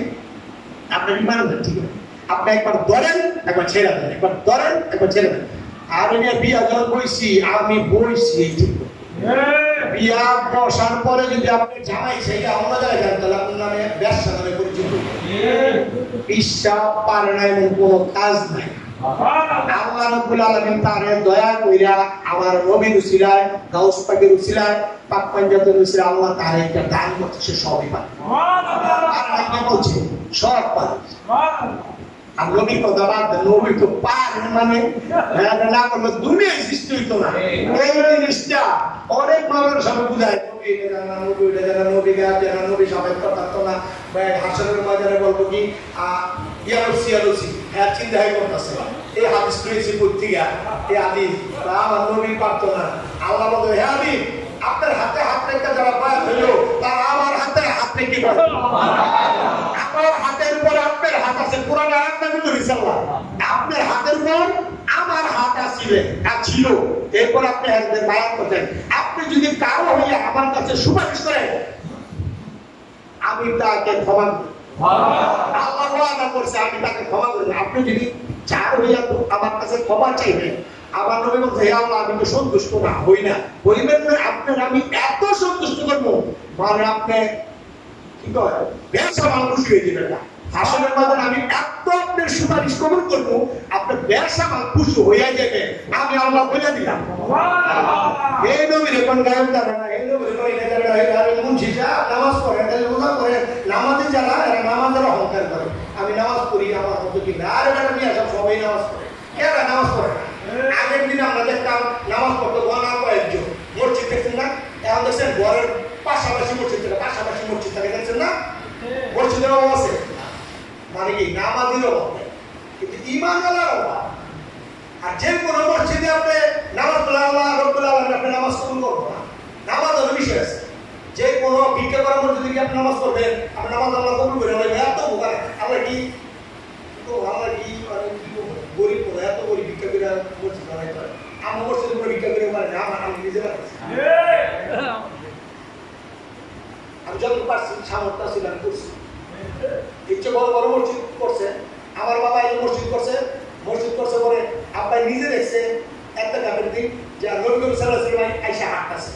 আপনার ঈমান ঠিক হয়। আপনি একবার ধরেন একবার ছেড়ে দেন, একবার ধরেন একবার ছেড়ে দেন। আর এটা বিয়া যখন বইছি, আমি বইছি ঠিক বিয়া বসার পরে যদি আপনি জামাই সেইটা অন্য জায়গায় যান, তাহলে আপনার নামে ব্যবসা নামে পরিচিত। বিশ্বাস পারে না এমন কোনো কাজ নাই। আল্লাহ রাব্বুল আলামিন তারে দয়া কইরা আমার নবীর উসিলায়, গাউস পাকের উসিলায়, পাক পাঞ্জাতের উসিলায় আল্লাহ তারে একটা দান করছে, সে সবই পায়। সুবহানাল্লাহ। আর আপনি বলছেন সব পায়। সুবহানাল্লাহ। আর নবী কথা বাদ দেন, নবী তো পার মানে না করলে দুনিয়া সৃষ্টি হইতো না। এই জিনিসটা অনেক মানুষ সবাই বুঝায়, নবী এটা জানা, নবী এটা জানা, নবী গায়ে জানা, নবী সবাই কথা তো না। হাসনের বাজারে বলবো কি ইয়ালুসি হ্যাঁ চিন্তা হয় করতেছে এই হাদিস রয়েছে পত্রিকা, এই হাদিস আমার নবী পারতো না। আল্লাহ বলে হ্যাঁ আমি আপনার হাতে হাত রেখে যারা পায় হইল তারা আমার হাতে হাত রেখে পারে। আমার হাতের উপর আপনার হাত আছে, কোরআনে আয়াত নাযিল করেছে আল্লাহ, আপনার হাতের উপর আমার হাত ছিল। এরপর আপনি একদিন বায়ান করতেন, আপনি যদি কারো হইয়া আমার কাছে সুপারিশ করেন আমি তাকে ক্ষমা করি। আল্লাহ ওয়াদা করছে আমি তাকে ক্ষমা করি। আপনি যদি চার হইয়া আমার কাছে ক্ষমা চাইবেন, আমার নবী বলছে হে আল্লাহ আমি তো সন্তুষ্ট না হই না, বলবেন না আপনার আমি এত সন্তুষ্ট করবো মানে আপনি কি কয় ব্যবসা মানুষ হয়ে যাবে না। হাসনের মাঝে আমি এত আপনার সুপারিশ কবুল করবো আপনার ব্যবসা মানুষ হইয়া যাবে, আমি আল্লাহ বলে দিলাম। এই নবীর এখন গায়ক যাবে না, এই নবীর মুন্সি নামাজ পড়ে রোজা করে, নামাজে যারা এরা নামাজের অহংকার করে, আমি নামাজ পড়ি আমার মতো কি না, আর এটা নিয়ে আসা সবাই নামাজ পড়ে, এরা নামাজ পড়ে না। আগের দিন আমরা দেখতাম নামাজ পড়তে গণা কয়েকজন, মসজিদ দেখছেন না, এখন দেখছেন ঘরের পাশাপাশি মসজিদ থাকে, পাশাপাশি মসজিদ থাকে দেখছেন না, মসজিদের অভাব আছে, মানে কি নামাজের অভাব নেই কিন্তু ঈমানওয়ালার অভাব। আর যে কোনো মসজিদে আপনি নামাজ পড়লে আল্লাহ রাব্বুল আলামিন আপনি নামাজ কবুল করবেন না, নামাজ হলো বিষয় আছে। যে কোনো ভিক্ষা করার মধ্যে যদি আপনি নামাজ পড়বেন, আপনি নামাজ আল্লাহ কবুল করেন, এত উপকার আল্লাহ কি মানে কি গরিব করে এত গরিব ভিক্ষা করে মসজিদ বানাইতে পারে, আমার মসজিদে কোনো ভিক্ষা করে পারে না, আমি নিজে বানাইছি। আমার বাবা এই মসজিদ করছে পরে আব্বাই নিজে দেখছে একটা কাপের দিন যে নবী করিম সাল্লাল্লাহু আলাইহি ওয়াসাল্লাম আয়েশা হাঁটতেছে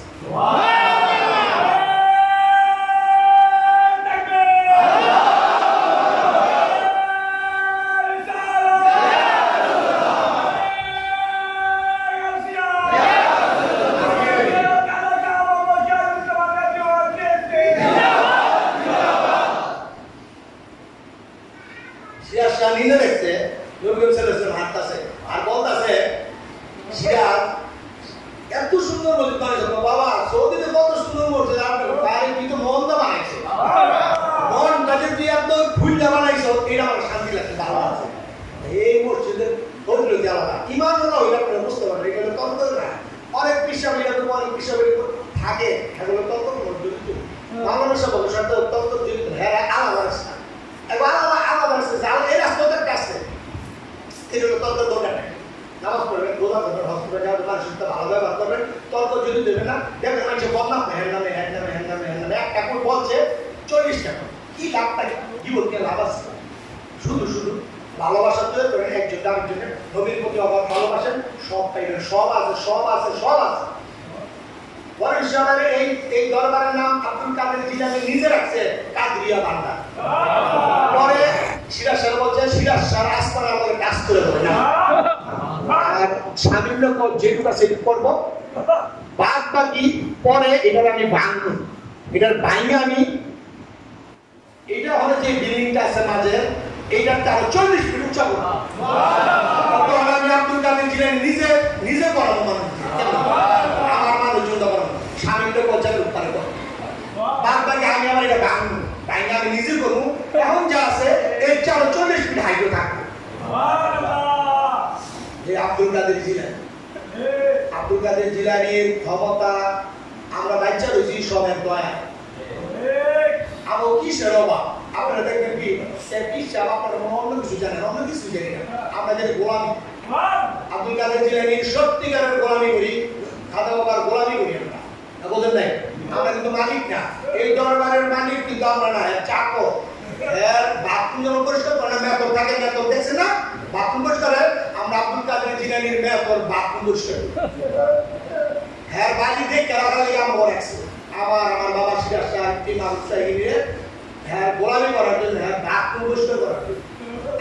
নিজে দেখছে নবী করিম সাল্লাল্লাহু আলাইহি ওয়াসাল্লাম হাঁটতেছে আর বলতেছে সিরাজ এত সুন্দর মসজিদ বানাইছে বাবা সৌদিতে কত সুন্দর মসজিদ আপনার ভাই তুই তো মনটা বানাইছে মনটা যে তুই একদম ফুলটা বানাইছো এটা আমার শান্তি লাগছে ভালো আছে এই মসজিদের ফজিলত আলাদা ঈমান ওরা ওইটা করে বুঝতে পারে এগুলো তন্ত্র না অনেক পিসাবিরা তো অনেক পিসাবিরা থাকে এগুলো তন্ত্র মসজিদ ভালোবাসা ভবিষ্যতে তন্ত্র জীবিত হ্যাঁ আলাদা রাস্তা এবার আলাদা রাস্তা যাও এই রাস্তাটার কাছে এগুলো তন্ত্র দরকার নেই নামাজ পড়বেন গোদা করবেন হসপিটালে যাবেন মানুষের সাথে ভালো ব্যবহার করবেন তর্ক যদি দেবেন না দেখবেন মানুষের বদনাম হ্যাঁ নামে এক ঠাকুর বলছে 40 টাকা কি লাভ থাকে জীবনকে লাভ আছে শুধু ভালোবাসা তৈরি করেন একজন আরেকজনের নবীর প্রতি অবাধ ভালোবাসেন সব পাইবেন সব আছে বরের শহরে এই দরবারের নাম আব্দুল কাদের জিলানী নিজে রাখছে কাদরিয়া বান্দা পরে সিরাজ শাহ বলছে সিরাজ শাহ আসমানে আমাদের কাজ করে দেবে না আর স্বামীর লোক যেটুকু সেটুকু করবো বাদ বাকি পরে এটার আমি ভাঙবো এটার ভাঙে আমি এটা হলো যে বিল্ডিংটা আছে মাঝে এইটার তার 40 ফিট উঁচা করবো তখন আমি আব্দুল কাদের জিলানী নিজে করাবো মানুষ আমার মানুষজন করাবো স্বামীর লোক যাবে উপরে করবো বাদ বাকি আমি আমার এটা ভাঙবো ভাঙে আমি নিজে করবো এখন যা আছে এর 40 ফিট হাইটও থাকবে আব্দুল কাদের জিলানীর ক্ষমতা আমরা বাচ্চা রয়েছি সবের দয়া আবু কিসের অভাব আপনারা দেখবেন কি আপনারা অন্য কিছু জানেন অন্য কিছু জানি না আপনাদের গোলামি আব্দুল কাদের জিলানীর সত্যিকারের গোলামি করি খাদা বাবার গোলামি করি আমরা বলেন নাই আমরা কিন্তু মালিক না এই দরবারের মালিক কিন্তু আমরা না চাকর বাথরুম যখন পরিষ্কার করে মেথর থাকে মেথর দেখছে না বাথরুম পরিষ্কার আমরা আব্দুল কাদের জিলানীর মেথর বাথরুম পরিষ্কার হ্যাঁ বাড়ি দেখে রাখালে আমার রাখছে আবার আমার বাবা সিরাজ শাহ ইমাম সাহেবের হ্যাঁ গোলামি করার জন্য হ্যাঁ বাথরুম পরিষ্কার করার জন্য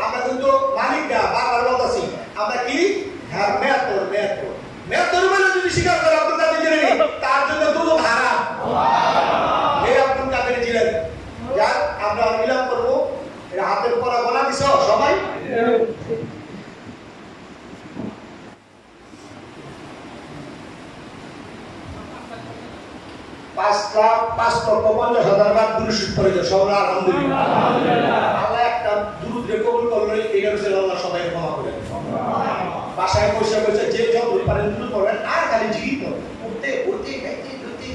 আমরা কিন্তু মালিক না বাবার বলতেছি আমরা কি হ্যাঁ মেথর বলে যদি স্বীকার করে আব্দুল কাদের জিলানী তার জন্য দুটো হারাম এই আব্দুল কাদের জিলানী যার আমরা মিলাপ করবো এটা হাতের পরা বলা দিছ সবাই পাঁচ লক্ষ 50,000 বার দুরূদ পড়েছে সবাই আলহামদুলিল্লাহ আল্লাহ একটা দুরূদ কবুল করলো এটা হচ্ছে আল্লাহ সবাই ক্ষমা করে বাসায় বসে যে যত পারেন দুরূদ পড়বেন আর খালি জিকির করবেন উঠতে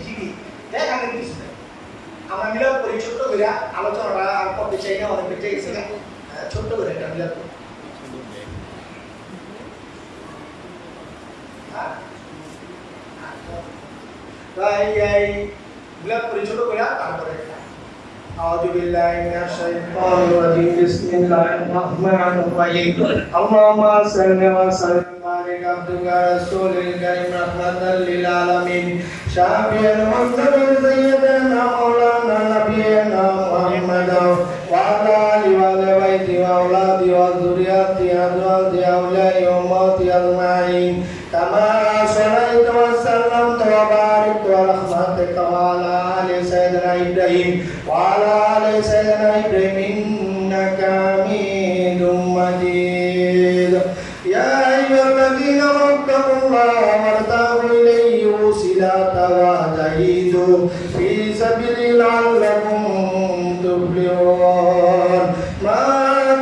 জিকির দেখানে কিছু নেই আমরা মিলাপ করি ছোট্ট করে আলোচনাটা আর করতে চাই না অনেক বেঁচে গেছে না ছোট্ট করে একটা মিলাপ করি তাই এই মিলাপ করি ছোট করে তারপরে أعوذ بالله من الشيطان الرجيم بسم الله الرحمن الرحيم اللهم صل وسلم وبارك عبدك رسولك الكريم رحمة للعالمين شافيا المنتظر سيدنا مولانا نبينا محمد وعلى آله وعلى بيته وأولاده وذريته وأزواجه وأولياء أمته أجمعين كما صليت وسلمت وباركت ورحمتك وعلى آل سيدنا إبراهيم وعلى آل سيدنا إبراهيم إنك حميد مجيد يا أيها الذين اتقوا الله وابتغوا إليه وسيلة وجاهدوا في سبيله لعلكم تفلحون ما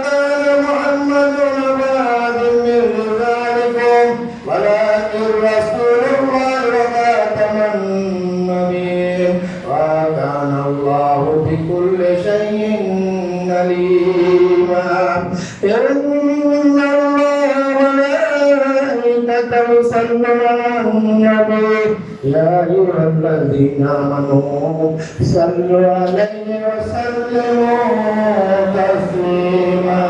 كان محمد أبا أحد من رجالكم ولكن رسول الله وخاتم النبيين وكان الله بكل شيء عليما إن الله وملائكته يصلون على النبي يا أيها الذين آمنوا صلوا عليه وسلموا تسليما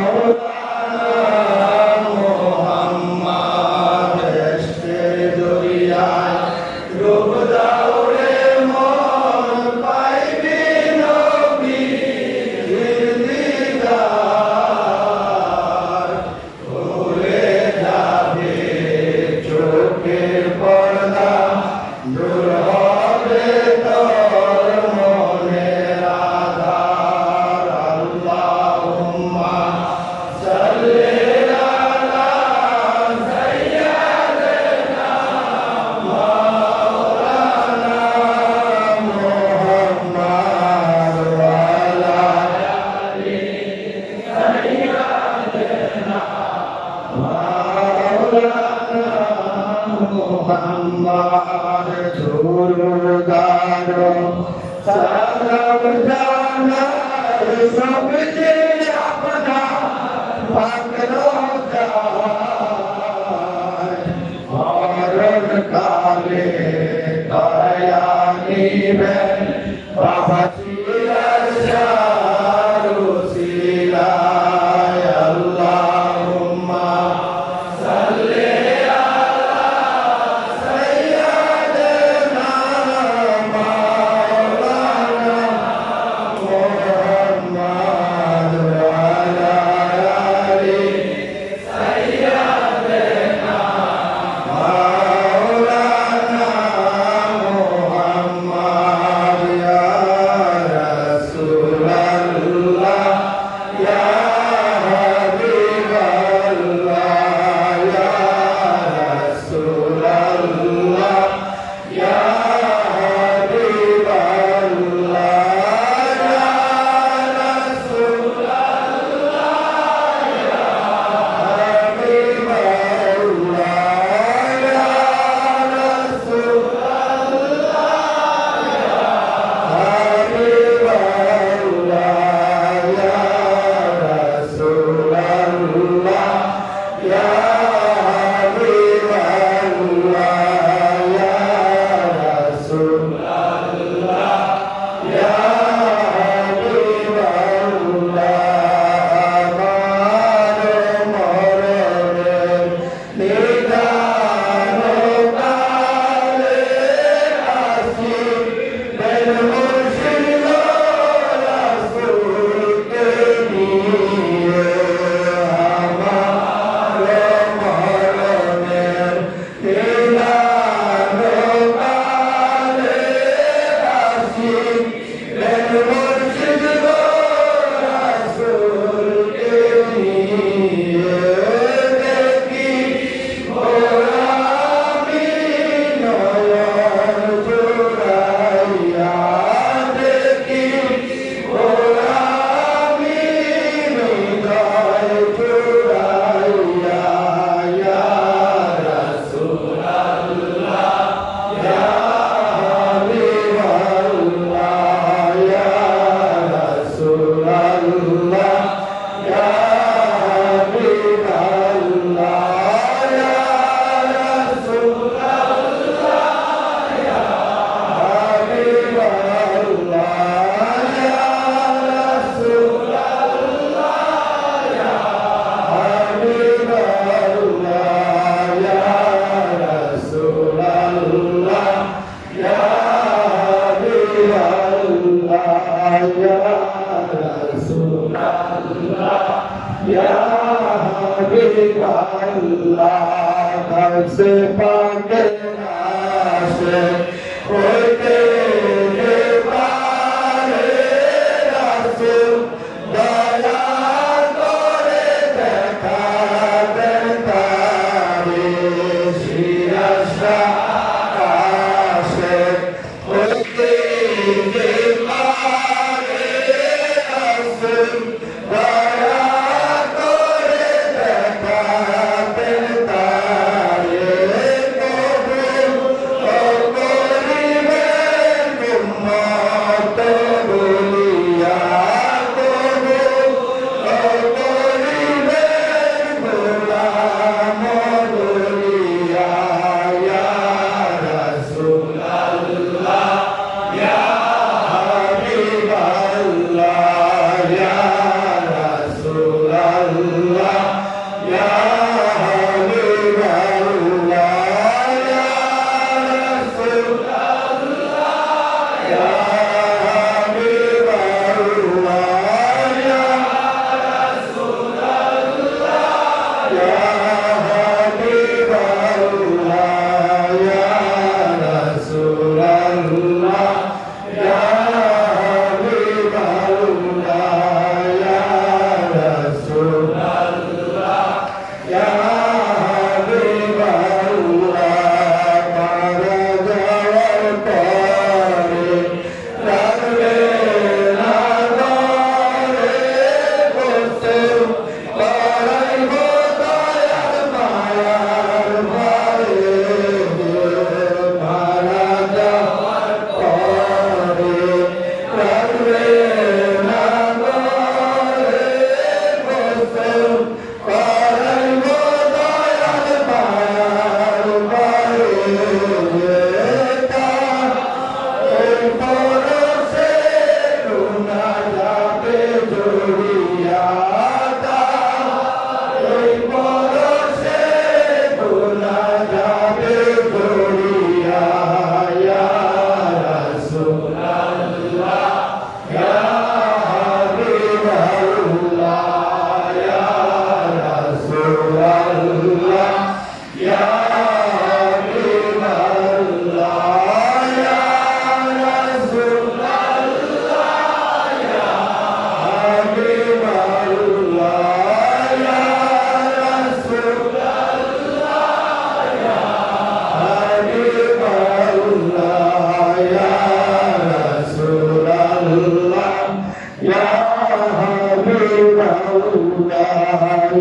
Oh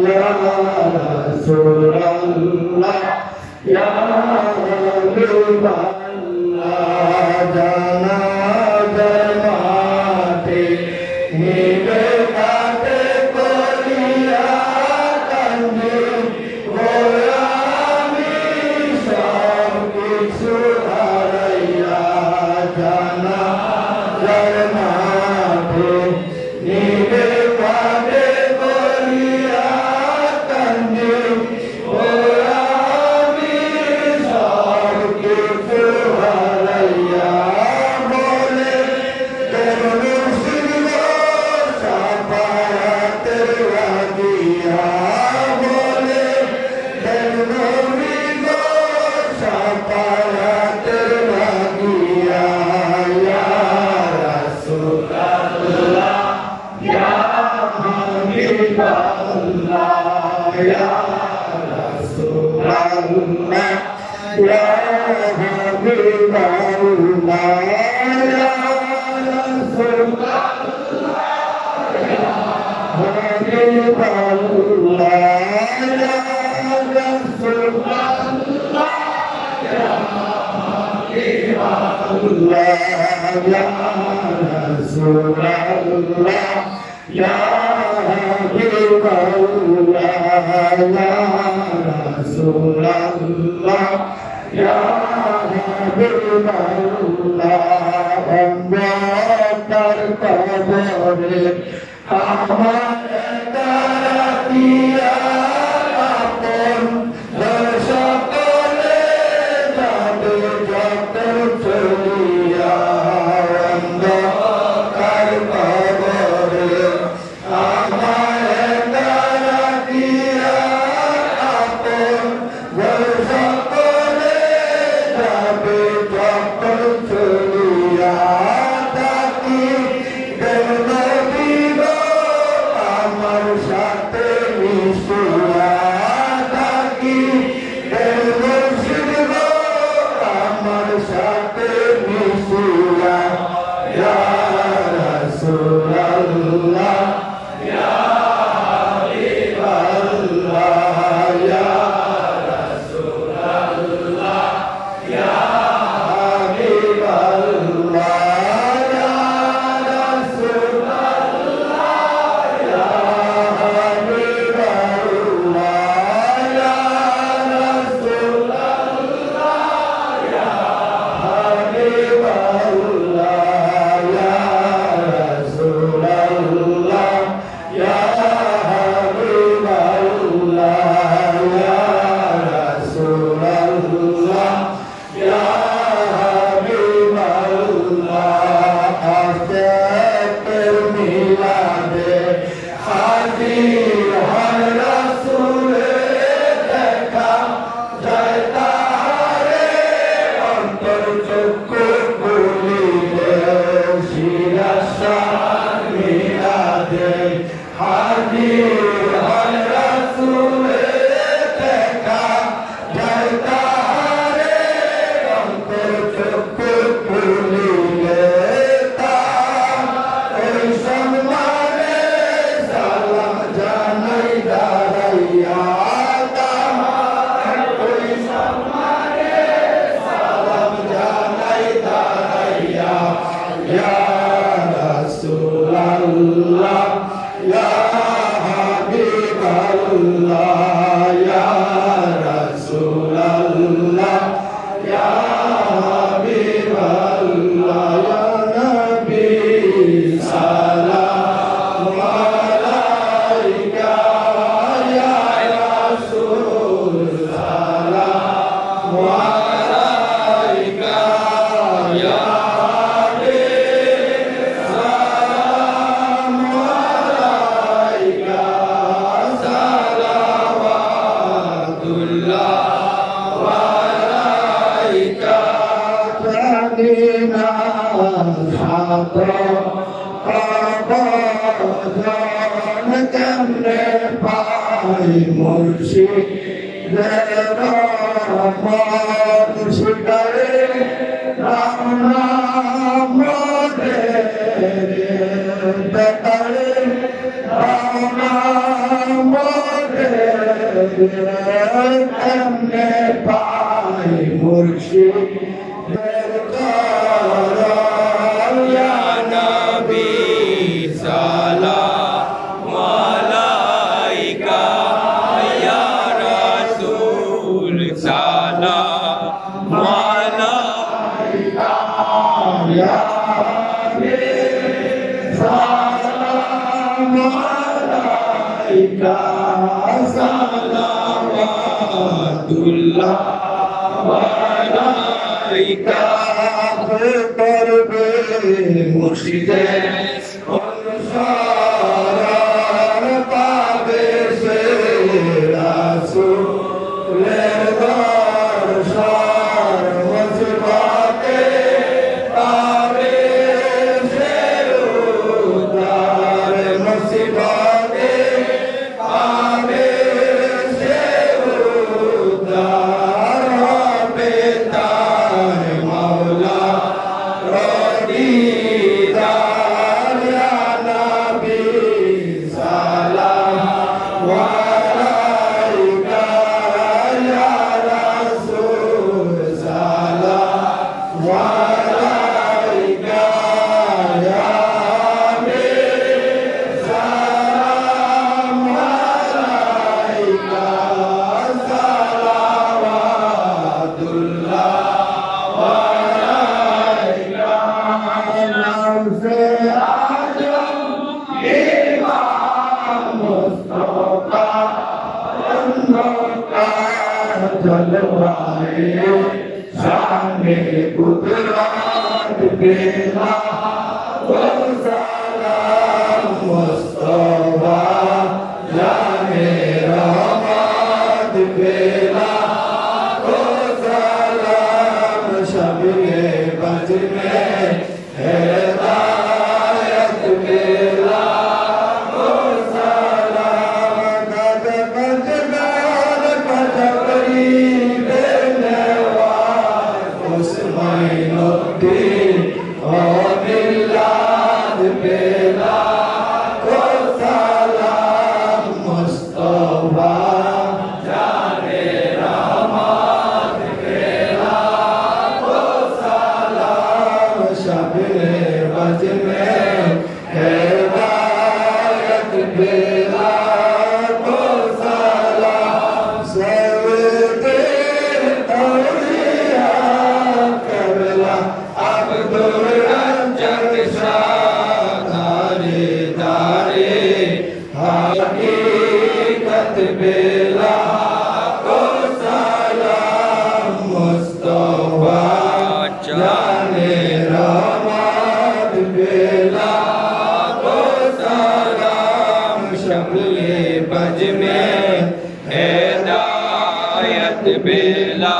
ya Rasulullah ya Habiballah janazar mate hibe kate koriya kanji hoya ami sab kichu haraya janazar mate hibe kate koriya kanji hoya ami sab kichu haraya bole terus ya Rasulullah ya Habiballah ya Rasulullah ya Habiballah ya Rasulullah ya Habiballah ya Rasulullah ya Habiballah ya Rasulullah ya Habiballah Ambakar kabare amare tarakiya apon bersakale jadu jatuh celia Ambakar kabare amare tarakiya apon bersakale jadu jatuh celia taki dena bibo amar sate misua taki dena sibo amar sate misua ya Rasulullah ya Habiballah ya Rasulullah ya Habiballah ya Rasulullah ya Habiballah ya Rasulullah ya Habiballah ya Rasulullah ya Habiballah ya Rasulullah ya Habiballah aster milade hadir har Rasul dekha jai tahare antar chokku kulile shirasha milade hadir har Rasul dekha jai tahare antar chokku kulile ta oi sammane salam janai daraiya tamar oi sammane salam janai daraiya ya Rasulullah ya Habiballah ya Rasulullah ya Habiballah ya Nabi salam alaika ya Rasul salam alaika ya Habib salam alaika salawatullah walaika tanina hata kabadan kamne pai mursyid rahmat mursyidare rahmat betare rahmat हमने पाए मुर्शिद या नबी सलाम अलैका या रसूल सलाम अलैका या सलाम अलैका सलावतुल्लाह अलैका करबे मुर्शिदे अनुसार पावे से रसूल दरसार मजबाते पावे से उदार मसीबाते पावे से उदार बेतार मौला दीदार या नबी सलाम अलैका या रसूल सलाम अलैका या हबीब सलाम अलैका सलावतुल्लाह अलैका नाम से आजम इमाम मुस्तफा का जलवाए शाने कुदरत बेला वो सलाम मुस्तफा जाने रहमत बेला वो सलाम शबे बज में हिदायत बेला वो सलाम गद गद गाल कजबरी बेनवाज उस्माइनुद्दीन और मिलाद बेला वो सलाम मुस्तफा जाने रहमत बेला वो सलाम शबे बज में हिदायत बेला वो सलाम सैयदे औलिया करला अब्दुल रज्जाक शाह दारे दारे हकीकत बेला को सलाम मुस्तफा जाने रहमत बेला को सलाम शबे बज में हिदायत बेला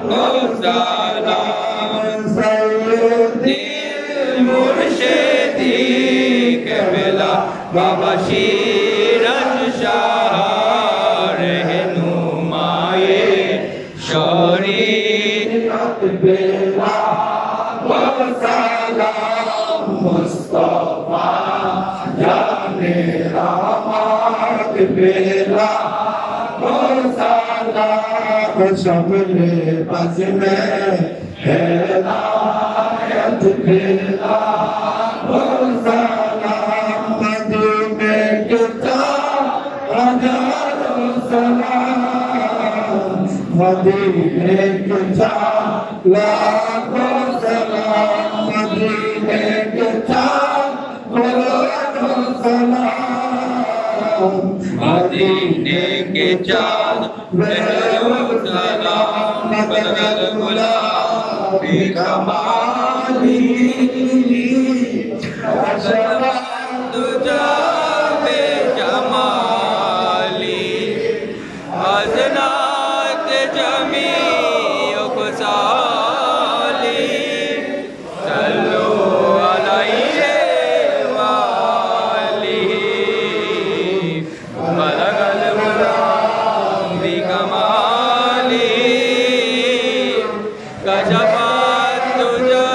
को सलाम सैयदी मुर्शिदी के बेला बाबा शीरन शाह रहनुमाए शरीयत बेला वो सलाम मुस्तफा जाने रहमत बेला वो सलाम शबे बज में हिदायत बेला वो सलाम मदीने के हजारों सलाम मदीने के लाखों सलाम मदीने के करोड़ों सलाम
मदीने के चाँद बहरों सलाम बदल गुलाबी कमाली तुझा पे जमाली हज़नात जमी खुशाली सल्लो अलैहि वाली बलगल गुलाबी कमाली कशफत तुझा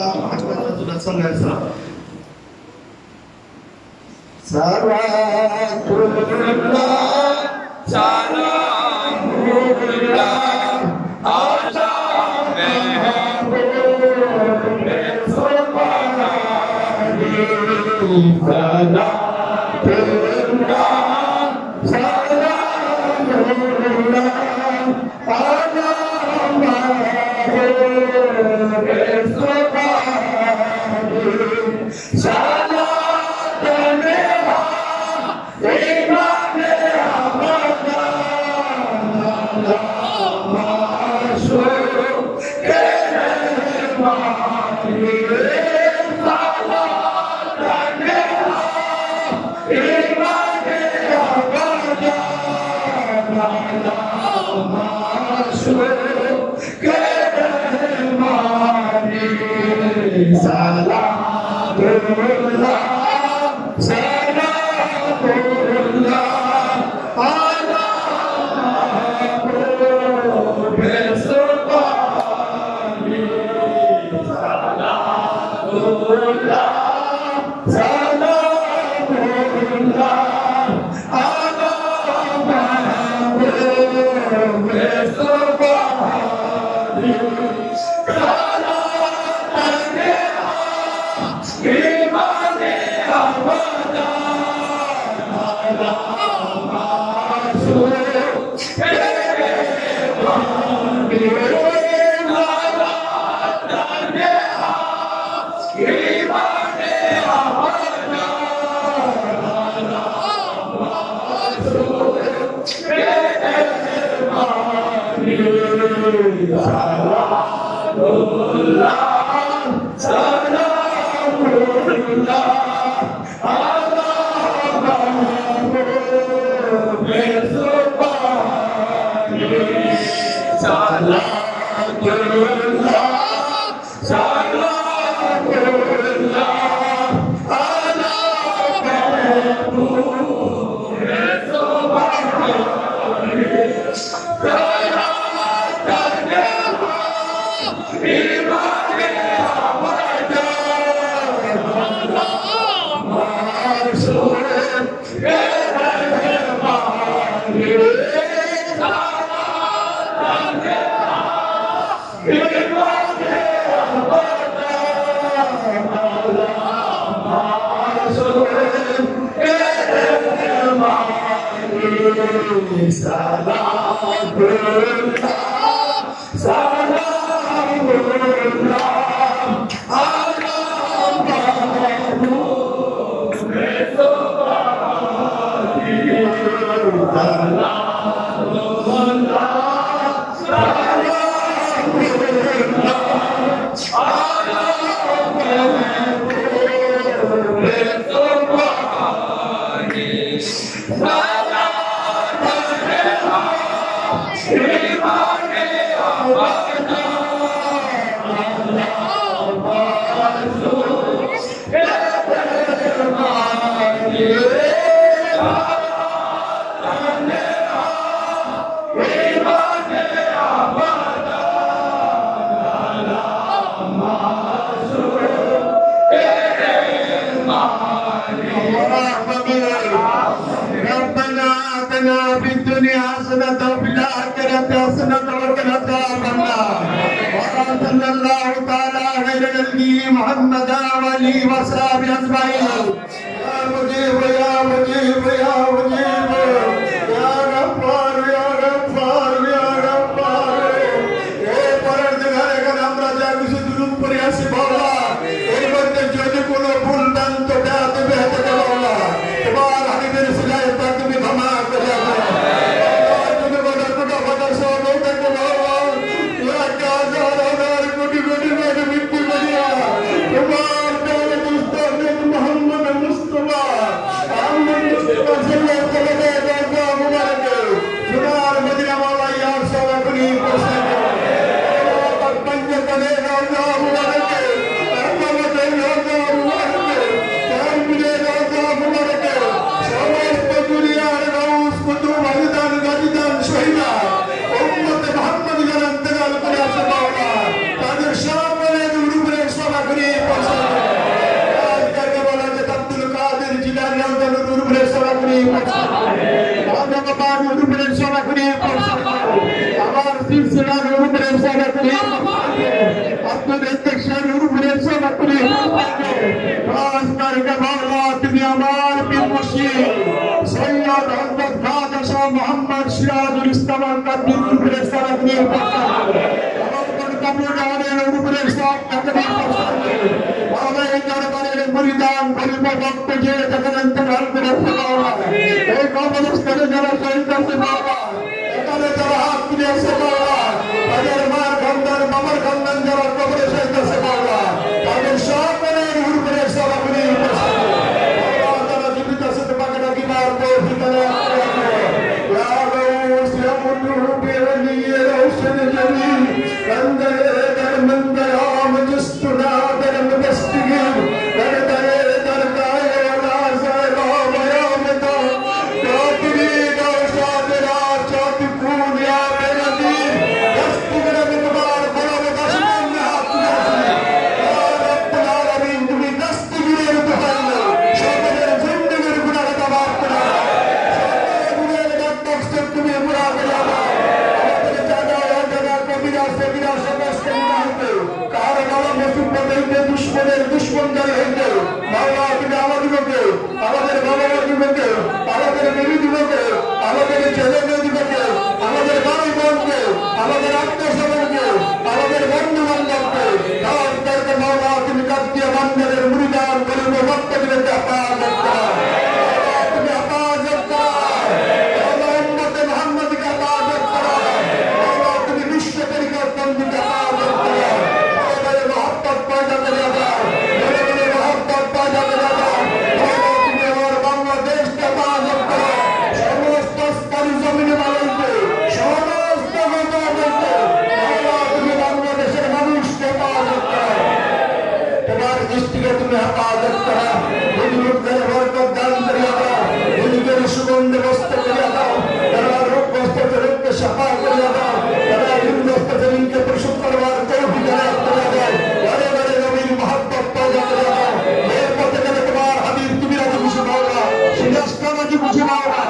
على محمد رسول الله صلى الله عليه وسلم صلوات الله
سلام الله على
Mustafa রাজবাড়ির উপরে সভা করে আমার সিলসিলার উপরে সভা করে আপনাদের দেশের উপরে সভা করে রাজবাড়িকে বাংলা তুমি আমার পীর মুর্শিদ সৈয়দ হযরত খাজা শাহ মোহাম্মদ সিরাজুল ইসলাম কাদের উপরে সভা করে কামরানের উপরে সব কাকদের আমাদের এই দরবারের মরিদান গরিব ভক্ত যে যখন ইন্তেকাল করে এই কবরস্থানে যারা শহীদ আছে বাবা এখানে যারা হাত তুলে আছে বাবা তাদের মার খান্দান মামার খান্দান যারা কবরে শহীদ আছে বাবা তাদের সকলের উপরে সব আপনি তারা জীবিত আছে তোমাকে নাকি মারবো ঠিকানা আমাদের বাবা দিবকে আমাদের মেয়ে দিবকে আমাদের ছেলে মেয়ে দিবকে আমাদের ভাই বোনকে আমাদের আত্মীয়-স্বজনকে আমাদের বন্ধু বান্ধবকে তাদেরকে মাওলা তুমি কাটিয়ে বান্দারের মুরিদান গরিব ভক্তদেরকে হেফাজত করো তুমি হেফাজত করো মাওলা উম্মতে মুহাম্মদকে হেফাজত করো মাওলা তুমি বিশ্ব পরিকল্পনাকে হেফাজত করো আমাদের মহব্বত পয়দা করে দাও আমাদের মহব্বত পয়দা করে দাও তুমি হেফাজত করা বুজুর্গদের বরকত দান করিয়া দাও বুজুর্গের সুগন্ধ বস্ত্র করিয়া দাও যারা রোগগ্রস্ত রোগকে সাফা করিয়া দাও যারা ঋণগ্রস্ত ঋণকে পরিশোধ করবার তৌফিক দান করিয়া দাও ঘরে ঘরে নবীর মহব্বত পয়দা করিয়া দাও এর পথে গেলে তোমার হাবিব তুমি রাজি খুশি মাওলা সিরাজটা রাজি খুশি মাওলা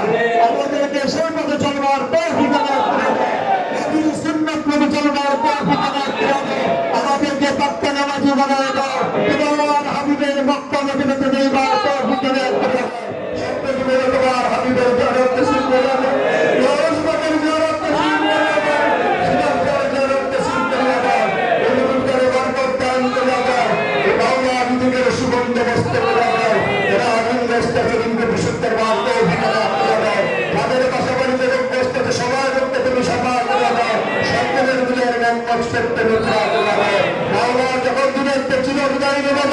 আমাদেরকে সেই পথে চলবার তৌফিক দান করে দাও নবীর সুন্নাত মেনে চলবার তৌফিক দান করে দাও আমাদেরকে পাক্কা নামাজি বানায় দাও তোমার হাবিবের বক্তব্য দিতে দেই বা তৌফিক দান করে দাও সত্যি করে তোমার হাবিবের জিয়ারত নসিব করে দাও রোজবাদের জিয়ারত নসিব করে দাও সিরাজের জিয়ারত নসিব করে দাও বুজুর্গদের বরকত দান করে দাও মাওলা হাবিবের সুগন্ধ বস্ত্র করে দাও যারা ঋণগ্রস্ত ঋণকে পরিশোধ করবার তৌফিক দান করে দাও যাদের পাশাপাশি রোগগ্রস্ত সবাই রোগকে তুমি সাফা করে দাও সকলের দিলের মন সত্য করে দাও মাওলা যখন দিনের চির বিদায় নেবে